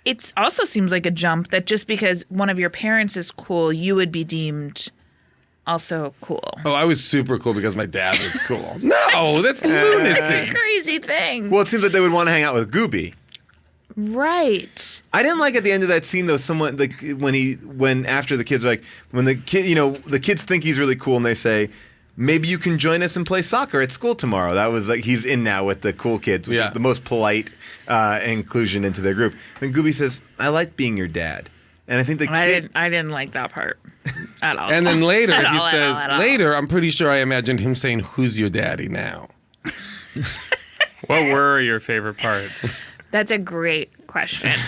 it also seems like a jump that just because one of your parents is cool, you would be deemed also cool. Oh, I was super cool because my dad was cool. No, that's lunacy. That's a crazy thing. Well, it seems like they would want to hang out with Gooby. Right. I didn't like at the end of that scene though. Someone like when after the kids are like when the kids think he's really cool and they say, maybe you can join us and play soccer at school tomorrow. That was like he's in now with the cool kids, which is the most polite inclusion into their group. Then Gooby says, "I like being your dad," and I think the kid. I didn't like that part at all. And then later he says, later I'm pretty sure I imagined him saying, "Who's your daddy now?" What were your favorite parts? That's a great question.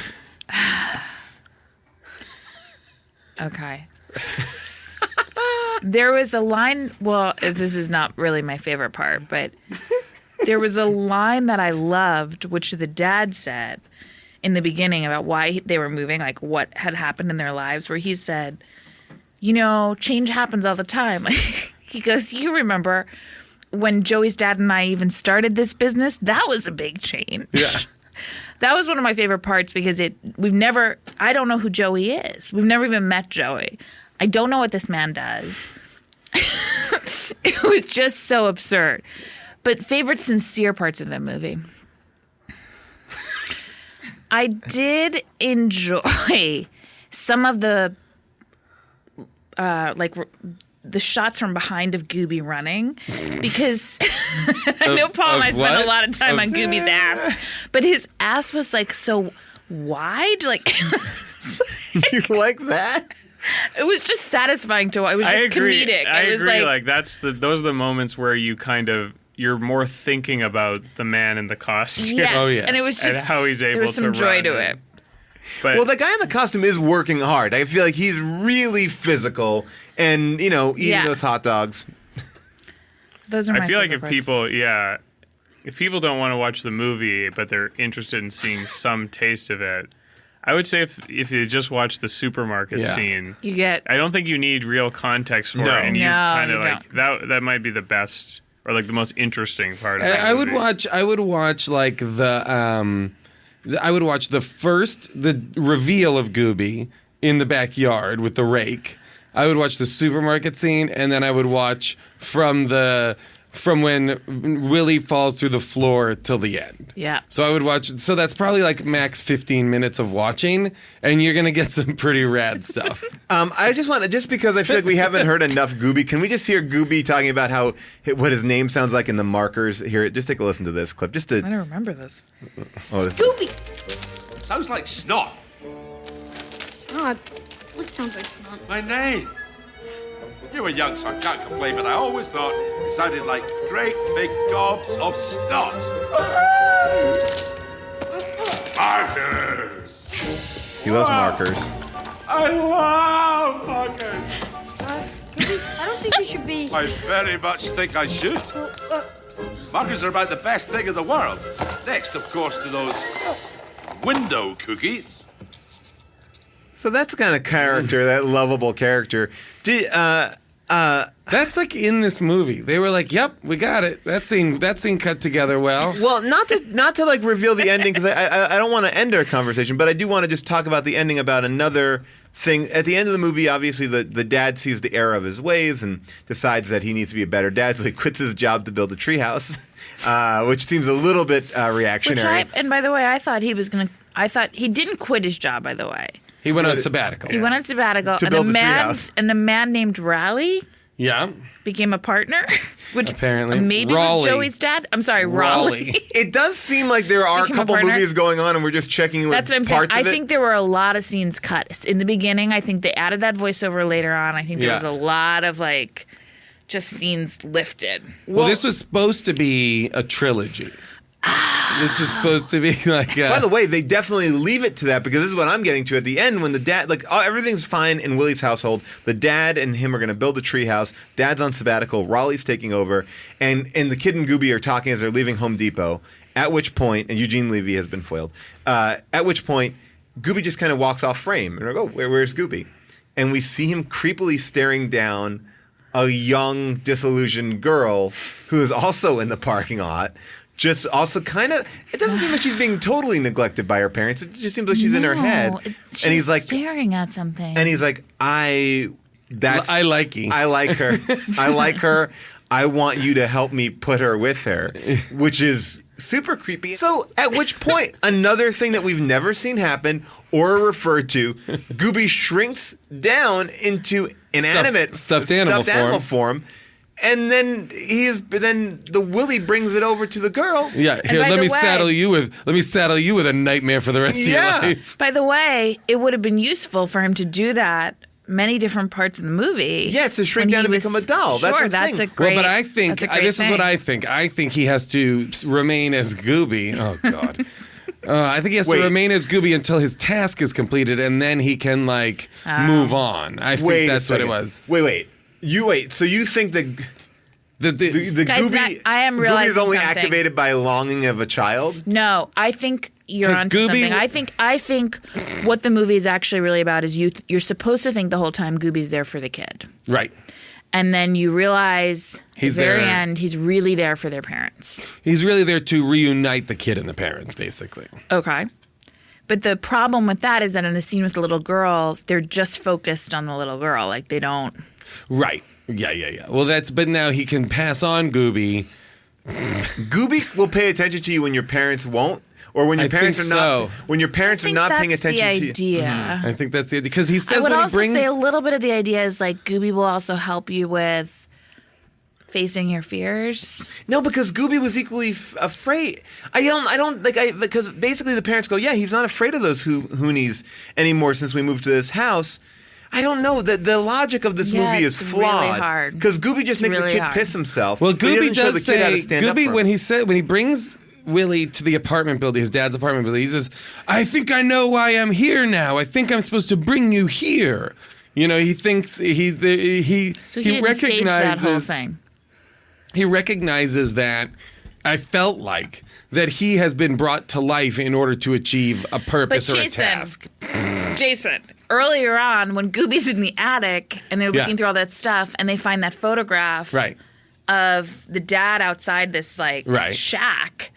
Okay. There was a line, well, this is not really my favorite part, but there was a line that I loved, which the dad said in the beginning about why they were moving, like what had happened in their lives, where he said, change happens all the time. He goes, you remember when Joey's dad and I even started this business? That was a big change. Yeah. That was one of my favorite parts because I don't know who Joey is. We've never even met Joey. I don't know what this man does. It was just so absurd. But favorite sincere parts of the movie. I did enjoy some of the the shots from behind of Gooby running, because I know Paul and I spent a lot of time on Gooby's ass, but his ass was like so wide, like You like that? it was just satisfying to watch. It was just comedic. I It was agree. like Those are the moments where you're more thinking about the man in the costume. yes, Oh, yeah. and it was just And how he's able there was some to joy run to and- it. But Well, the guy in the costume is working hard. I feel like he's really physical and, eating Yeah. those hot dogs. Those are my I feel like favorite if parts. people don't want to watch the movie, but they're interested in seeing some taste of it, I would say if you just watch the supermarket Yeah. scene, You get I don't think you need real context for No. it, and you No, kind of you like that might be the best or like the most interesting part of it. I would watch like I would watch the reveal of Gooby in the backyard with the rake. I would watch the supermarket scene, and then I would watch from when Willie falls through the floor till the end. Yeah. So I would watch. So that's probably like max 15 minutes of watching, and you're gonna get some pretty rad stuff. I just want to, just because I feel like we haven't heard enough Gooby, can we just hear Gooby talking about what his name sounds like in the markers? Here, just take a listen to this clip. Just to, I don't remember this. this Gooby! Sounds like snot. Snot? What sounds like snot? My name. You were young, so I can't complain, but I always thought it sounded like great big gobs of snot. Markers! he loves markers. I love markers! Gooby, I don't think you should be... I very much think I should. Markers are about the best thing in the world. Next, of course, to those window cookies. So that's the kind of character, that lovable character. That's like in this movie. They were like, "Yep, we got it. That scene cut together well." Well, not to like reveal the ending, because I don't want to end our conversation, but I do want to just talk about the ending, about another thing. At the end of the movie, obviously the dad sees the error of his ways and decides that he needs to be a better dad, so he quits his job to build a treehouse, which seems a little bit reactionary. And by the way, I thought he didn't quit his job, by the way. He went on sabbatical. He went on sabbatical, To and build a treehouse. and the man named Raleigh Yeah. became a partner, which Apparently. maybe Raleigh. was Joey's dad. I'm sorry, Raleigh. It does seem like there are a Became a couple partner. movies going on, and we're just checking That's what I'm saying. parts I of it. think there were a lot of scenes cut in the beginning. I think they added that voiceover later on. I think there Yeah. was a lot of like just scenes lifted. Well, this was supposed to be a trilogy. This was supposed to be like. By the way, they definitely leave it to that, because this is what I'm getting to at the end, when the dad, everything's fine in Willie's household. The dad and him are going to build a treehouse. Dad's on sabbatical. Raleigh's taking over, and the kid and Gooby are talking as they're leaving Home Depot. At which point, and Eugene Levy has been foiled. At which point, Gooby just kind of walks off frame, and we go, "Where's Gooby?" And we see him creepily staring down a young, disillusioned girl who is also in the parking lot. Just also kind of, it doesn't seem like she's being totally neglected by her parents. It just seems like she's in her head. She's And he's like, staring at something. and he's like, I like you. I like her. I like her. I want you to help me put her with her, which is super creepy. So at which point, another thing that we've never seen happen or referred to, Gooby shrinks down into inanimate stuffed animal form. And then the Willie brings it over to the girl. Yeah, here, by let the me way- saddle you with a nightmare for the rest of your Yeah. life. By the way, it would have been useful for him to do that many different parts of the movie. Yes, to shrink when down he and was- become a doll. That's Sure, what I'm that's a saying. great. Well, but I think that's a great this is what thing. I think. I think he has to remain as Gooby. Oh God. I think he has Wait. to remain as Gooby until his task is completed, and then he can move on. I think Wait a that's what it second. was. Wait. So you think the Guys, Gooby, I am Gooby realizing is only something. activated by longing of a child? No, I think you're 'Cause onto Gooby- something. I think what the movie is actually really about is you're supposed to think the whole time Gooby's there for the kid. Right. And then you realize He's at the very there. end he's really there for their parents. He's really there to reunite the kid and the parents, basically. Okay. But the problem with that is that in the scene with the little girl, they're just focused on the little girl. Like they don't. Right. Yeah. Well, but now he can pass on Gooby Gooby will pay attention to you when your parents won't, or when your parents think are not. so. When your parents are not paying attention the to you. idea. I think that's the idea. Because he says I would when also he brings... say a little bit of the idea is like Gooby will also help you with facing your fears. No, because Gooby was equally afraid. Because basically the parents go, yeah, he's not afraid of those Hoonies anymore since we moved to this house. I don't know. The logic of this movie is it's flawed. really hard. Because Gooby just makes really the kid hard. piss himself. Well, but he Gooby doesn't show does the kid how to say, stand up for him. when he brings Willie to the apartment building, his dad's apartment building, he says, I think I know why I'm here now. I think I'm supposed to bring you here. You know, he thinks So he didn't stage that whole recognizes thing. he recognizes that I felt like that he has been brought to life in order to achieve a purpose But or a Jason, task. Jason, earlier on when Gooby's in the attic and they're Yeah. looking through all that stuff and they find that photograph Right. of the dad outside this Right. shack,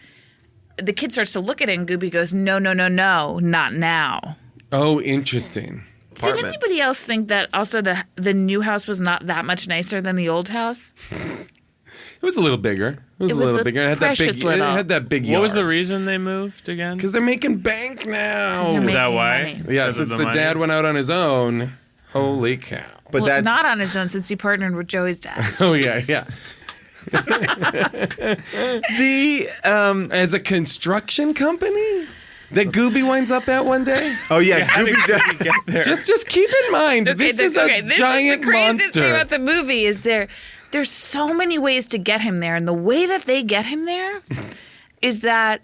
the kid starts to look at it and Gooby goes, no, not now. Oh, interesting. Did anybody else think that also the new house was not that much nicer than the old house? It was a little bigger. It was a little bigger. It had that big. precious little. It had that big yard. What was the reason they moved again? Because they're making bank now. They're Is that making why? money. Yeah, Because of since the the money? dad went out on his own. Holy cow. But Well, that's not on his own since he partnered with Joey's dad. Oh yeah. the As a construction company that Gooby winds up at one day. Oh yeah, How did Gooby. Gooby get there? Just keep in mind, this is a giant the craziest thing monster. about the movie is there's so many ways to get him there, and the way that they get him there is that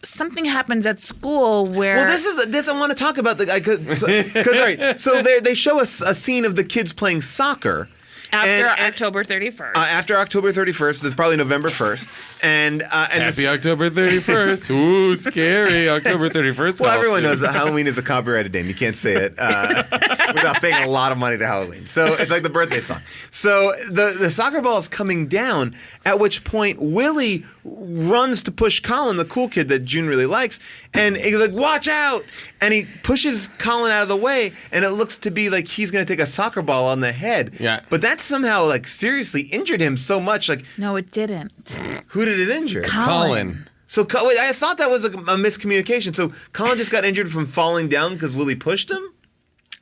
something happens at school where Well, this I want to talk about the guy because all right. So they show us a scene of the kids playing soccer. after and- October 31st. After October 31st, it's probably November 1st, and Happy October 31st. Ooh, scary. October 31st. Well, everyone knows that Halloween is a copyrighted name. You can't say it without paying a lot of money to Halloween. So it's like the birthday song. So the soccer ball is coming down, at which point Willie runs to push Colin, the cool kid that June really likes, and he's like, watch out! And he pushes Colin out of the way, and it looks to be like he's going to take a soccer ball on the head. Yeah. But that somehow like seriously injured him so much. Like, No, it didn't. who did it injure? Colin. So wait, I thought that was a miscommunication. So Colin just got injured from falling down because Willie pushed him?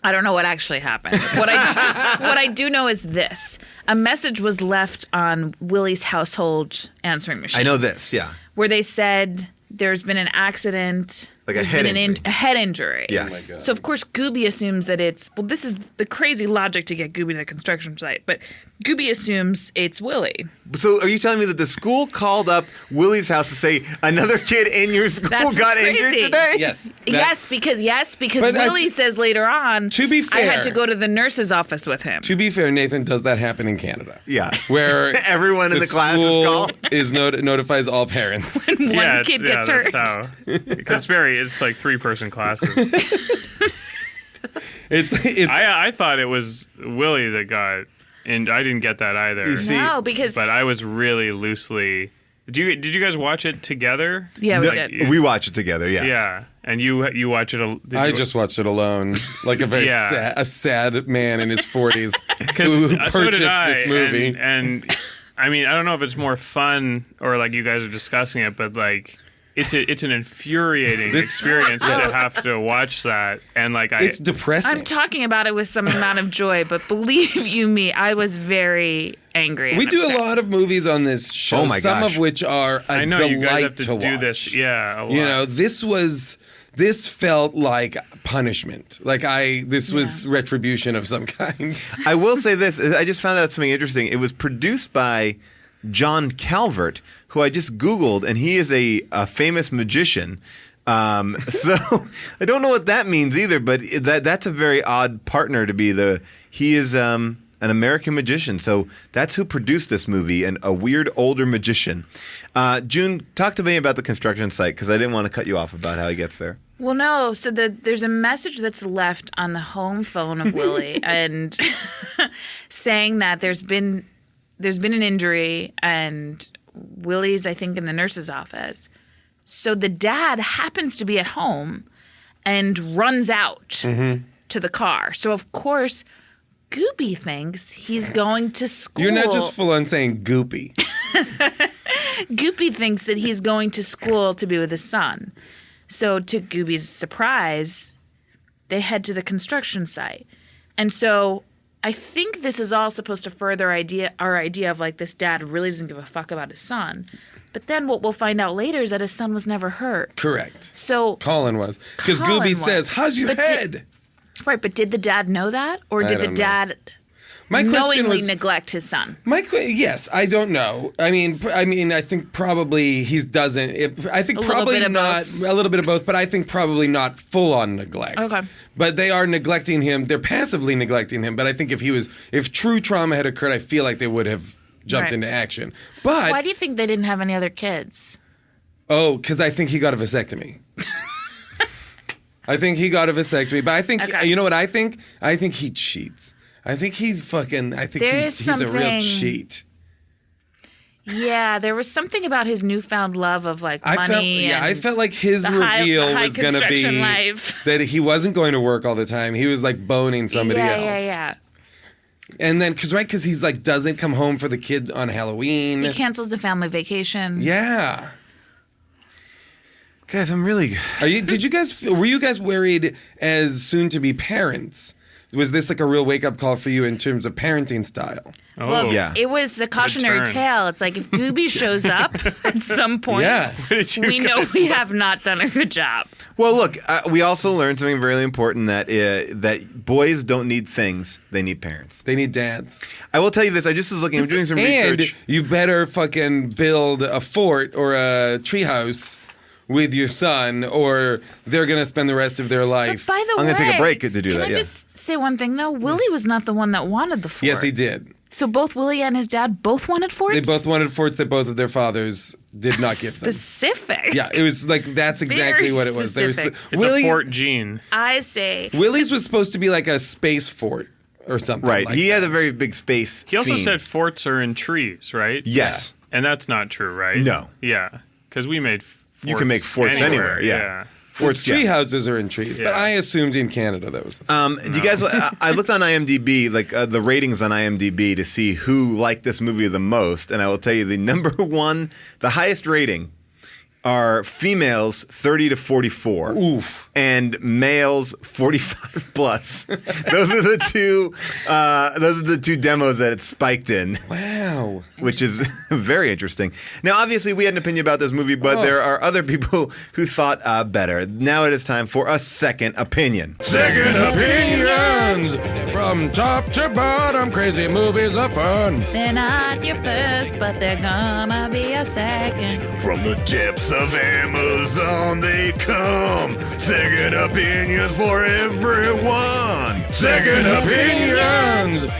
I don't know what actually happened. What I do know is this. A message was left on Willie's household answering machine. I know this, yeah. Where they said there's been an accident. Like a there's head been injury. a head injury. Yes. Oh my God. So of course Gooby assumes that it's this is the crazy logic to get Gooby to the construction site, but Gooby assumes it's Willie. So are you telling me that the school called up Willie's house to say another kid in your school That's what's got injured crazy. today? Yes. Yes, because But Willie says later on, To be I had fair- to go to the nurse's office with him. To be fair, Nathan, does that happen in Canada? Yeah. Where Everyone in the class is school called? notifies all parents. One kid gets hurt. That's how. Because it's like 3-person classes. It's I thought it was Willie that got, and I didn't get that either. You see- No, because But I was really loosely. Did you guys watch it together? yeah, we No, did. we watch it together, yes. Yeah, and you watch it. Did I you- just watched it alone, like a very Yeah. sad man in his 40s because who so purchased did I, this movie. and I mean I don't know if it's more fun or like you guys are discussing it, but like it's an infuriating experience to have to watch that, and like It's depressing. I'm talking about it with some amount of joy, but believe you me, I was very angry. We and do a upset. lot of movies on this show, Oh my some gosh. of which are a I know delight you guys have to to do watch. this. Yeah, a lot. You know, this felt like punishment. Like this was retribution of some kind. I will say this. I just found out something interesting. It was produced by John Calvert, who I just Googled, and he is a famous magician. So I don't know what that means either, but that's a very odd partner to be. He is an American magician, so that's who produced this movie, and a weird older magician. June, talk to me about the construction site, because I didn't want to cut you off about how he gets there. Well, no. So there's a message that's left on the home phone of Willie, and saying that there's been an injury, and Willie's, I think, in the nurse's office. So the dad happens to be at home and runs out to the car. So of course, Gooby thinks he's going to school. You're not just full on saying goopy. Gooby thinks that he's going to school to be with his son. So to Gooby's surprise, they head to the construction site. And so I think this is all supposed to further our idea of like this dad really doesn't give a fuck about his son. But then what we'll find out later is that his son was never hurt. Correct. So Colin was. Because Colin Gooby was. says, how's your head? Right, but did the dad know that? Or did the don't know. dad My question knowingly was, neglect his son? yes, I don't know. I mean, I think probably he doesn't. I think probably not a little bit of both, but I think probably not full on neglect. Okay. But they are neglecting him. They're passively neglecting him. But I think if true trauma had occurred, I feel like they would have jumped Right. into action. But Why do you think they didn't have any other kids? because I think he got a vasectomy. I think he got a vasectomy, but I think Okay. you know what I think? I think he cheats. I think he's fucking. I think he's a real something- cheat. Yeah, there was something about his newfound love of like money. I and felt like his the high reveal was going to be construction life. that he wasn't going to work all the time. He was like boning somebody else. Yeah. And then because he's like doesn't come home for the kid on Halloween. He cancels the family vacation. Yeah. Guys, I'm really. Were you guys worried as soon to be parents? Was this like a real wake up call for you in terms of parenting style? Oh, Well, Yeah. it was a cautionary turn. tale. It's like if Gooby shows up at some point, Yeah. we know we have not done a good job. Well, look, we also learned something really important that boys don't need things; they need parents. They need dads. I will tell you this: I just was looking. I'm doing some And research. you better fucking build a fort or a treehouse with your son, or they're gonna spend the rest of their But life. by the way, I'm gonna take a break to do can that, I yeah. just say one thing though? Willie was not the one that wanted the fort. Yes, he did. So both Willie and his dad both wanted forts? They both wanted forts that both of their fathers did not give them. Specific. Yeah, it was like that's exactly Very what it was. They were specific. It's a Fort Gene. I say Willie's was supposed to be like a space fort or something. Right. Like He that. had a very big space. He also theme. said forts are in trees, right? Yes. And that's not true, right? No. Yeah, because we made forts You can make forts anywhere, yeah. Forts, tree yeah. houses are in trees, but Yeah. I assumed in Canada that was the thing. Do you guys? I looked on IMDb, like the ratings on IMDb, to see who liked this movie the most, and I will tell you the number one, the highest rating, are females 30 to 44. Oof. And males 45 plus. Those are the two. Those are the two demos that it spiked in. Wow. Which is very interesting. Now, obviously, we had an opinion about this movie, but there are other people who thought better. Now it is time for a second opinion. Second opinions from top to bottom. Crazy movies are fun. they're not your first, but they're gonna be a second. From the depths of Amazon they come. Second opinions for everyone. Second opinions.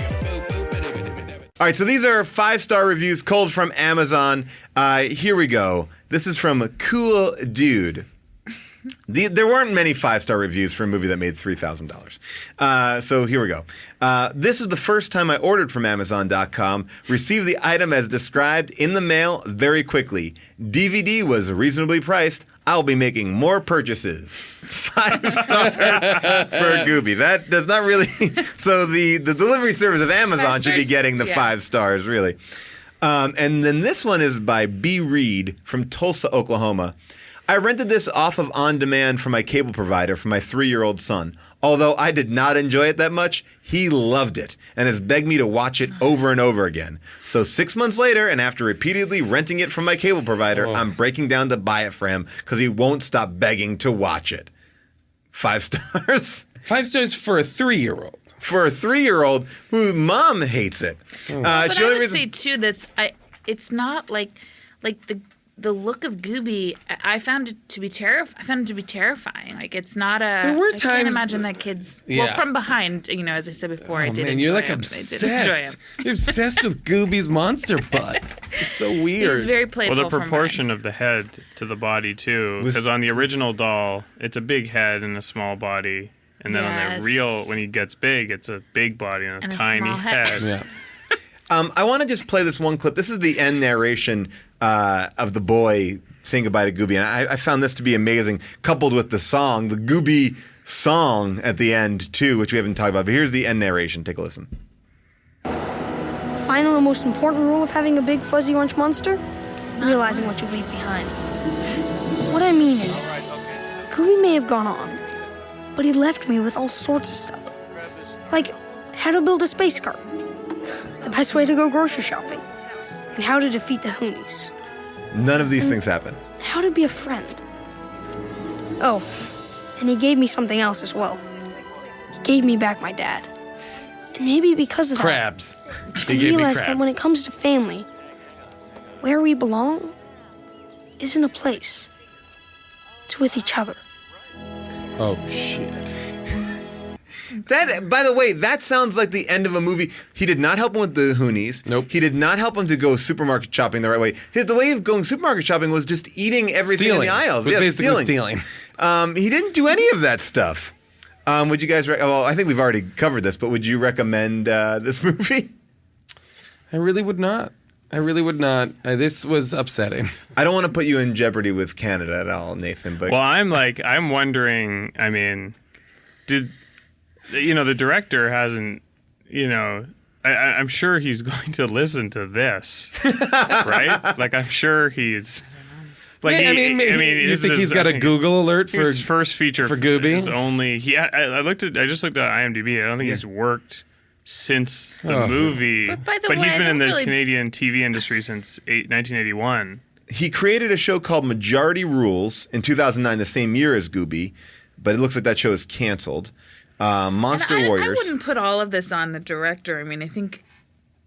All right, so these are 5-star reviews culled from Amazon. Here we go. This is from Cool Dude. There weren't many 5-star reviews for a movie that made $3,000. So here we go. This is the first time I ordered from Amazon.com. Received the item as described in the mail very quickly. DVD was reasonably priced. I'll be making more purchases. 5 stars for Gooby. That does not really... So the delivery service of Amazon 5 should be stars? getting the Yeah. 5 stars, really. And then this one is by B. Reed from Tulsa, Oklahoma. I rented this off of On Demand from my cable provider for my 3-year-old son. Although I did not enjoy it that much, he loved it and has begged me to watch it over and over again. So 6 months later, and after repeatedly renting it from my cable provider, I'm breaking down to buy it for him because he won't stop begging to watch it. 5 stars 5 stars for a 3-year-old. for a 3-year-old whose mom hates it. But I would say too that's it's not like the look of Gooby. I found it to be terrifying. I found it to be terrifying. Like it's not a. There were I can't times- imagine that kids. Yeah. Well, from behind, as I said before, I did Man, enjoy you're like him. I did enjoy him. obsessed. You're obsessed with Gooby's monster butt. It's so He weird. was very playful. Well, the from proportion of the head to the body too, because on the original doll, it's a big head and a small body, and then on Yes. the real, when he gets big, it's a big body and And a tiny small head. head. yeah. I want to just play this one clip. This is the end narration of the boy saying goodbye to Gooby, and I found this to be amazing, coupled with the song, the Gooby song at the end too, which we haven't talked about. But here's the end narration. Take a listen. The final and most important rule of having a big fuzzy orange monster? realizing what you leave behind. What I mean is, Gooby may have gone on, but he left me with all sorts of stuff. Like how to build a space cart, the best way to go grocery shopping, and how to defeat the Hoonies. None of these things happen. How to be a friend. Oh, and he gave me something else as well. He gave me back my dad. And maybe because of Crabs. that, He I gave me realized that crabs. when it comes to family, where we belong isn't a place. It's with each other. Oh, shit. That, by the way, that sounds like the end of a movie. He did not help him with the Hoonies. Nope. He did not help him to go supermarket shopping the right way. The way of going supermarket shopping was just eating everything in the aisles. Was basically stealing. He didn't do any of that stuff. Would you guys? Well, I think we've already covered this, but would you recommend this movie? I really would not. This was upsetting. I don't want to put you in jeopardy with Canada at all, Nathan. But Well, I'm wondering. I mean, the director hasn't. I'm sure he's going to listen to this, right? Like, I'm sure he's. Like, you think he's got a Google alert for his first feature for Gooby? Is only I just looked at IMDb. I don't think he's worked since the movie. But by the way, he's I been in don't the really- Canadian TV industry since 1981. he created a show called Majority Rules in 2009, the same year as Gooby, but it looks like that show is canceled. Monster Warriors. I wouldn't put all of this on the director. I mean, I think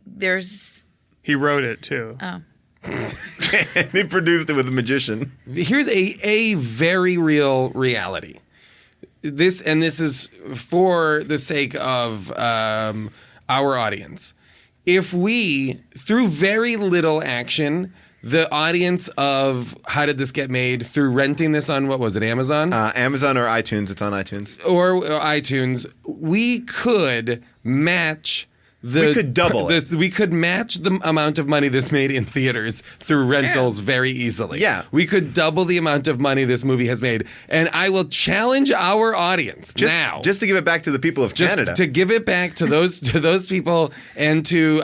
there's. He wrote it too. Oh. He produced it with a magician. Here's a very real reality. This is for the sake of our audience. If we, through very little action, the audience of How Did This Get Made, through renting this on, what was it, Amazon? Amazon or iTunes. It's on iTunes. Or iTunes, we could match We could double it. We could match the amount of money this made in theaters through rentals very easily. Yeah. We could double the amount of money this movie has made. And I will challenge our audience now. Just to give it back to the people of Canada. To give it back to those people and to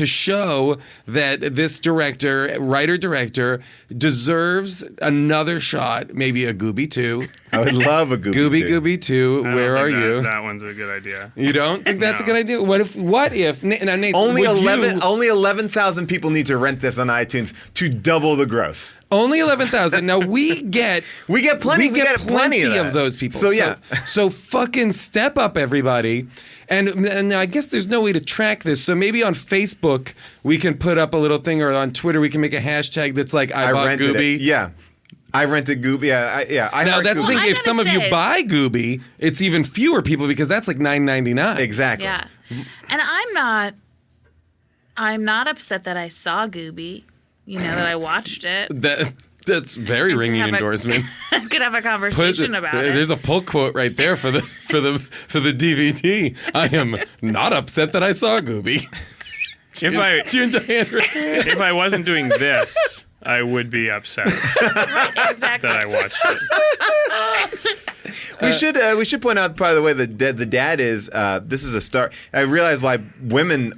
show that this writer-director deserves another shot, maybe a Gooby 2. I would love a Gooby. Gooby 2, I don't where are think you? That one's a good idea. You don't think that's a No. good idea? What if now, Nate, Only would 11,000 people need to rent this on iTunes to double the gross. only 11,000. Now we get plenty. We get plenty of that. those people. So yeah. So fucking step up, everybody. And I guess there's no way to track this. So maybe on Facebook we can put up a little thing, or on Twitter we can make a hashtag that's like I bought rented Gooby. it. Yeah. I rented Gooby. I Now heart that's the Gooby. thing. I'm If some of gonna you say- buy Gooby, it's even fewer people because that's like $9.99. Exactly. Yeah. And I'm not upset that I saw Gooby, that I watched it. That's very ringing have a- endorsement. I could have a conversation about it. There's a pull quote right there for the DVD. I am not upset that I saw Gooby. If I wasn't doing this, I would be upset Exactly. that I watched it. We should point out, by the way, the dad is this is a star. I realize why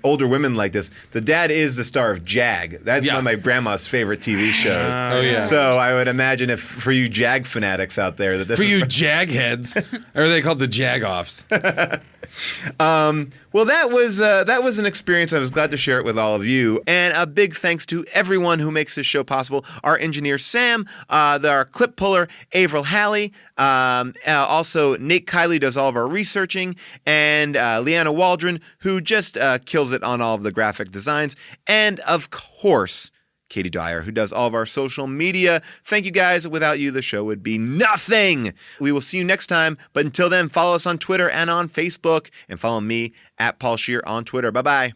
older women like this. The dad is the star of Jag. That's one of my grandma's favorite TV shows. Oh, yeah. So I would imagine if for you Jag fanatics out there that this For is you Jagheads, or are they called the Jag-offs? Well, that was an experience. I was glad to share it with all of you. And a big thanks to everyone who makes this show possible. Our engineer, Sam, our clip puller, Avril Halley. Also, Nate Kiley does all of our researching. And Leanna Waldron, who just kills it on all of the graphic designs. And, of course, Katie Dyer, who does all of our social media. Thank you guys. Without you, the show would be nothing. We will see you next time. But until then, follow us on Twitter and on Facebook. And follow me at Paul Scheer on Twitter. Bye-bye.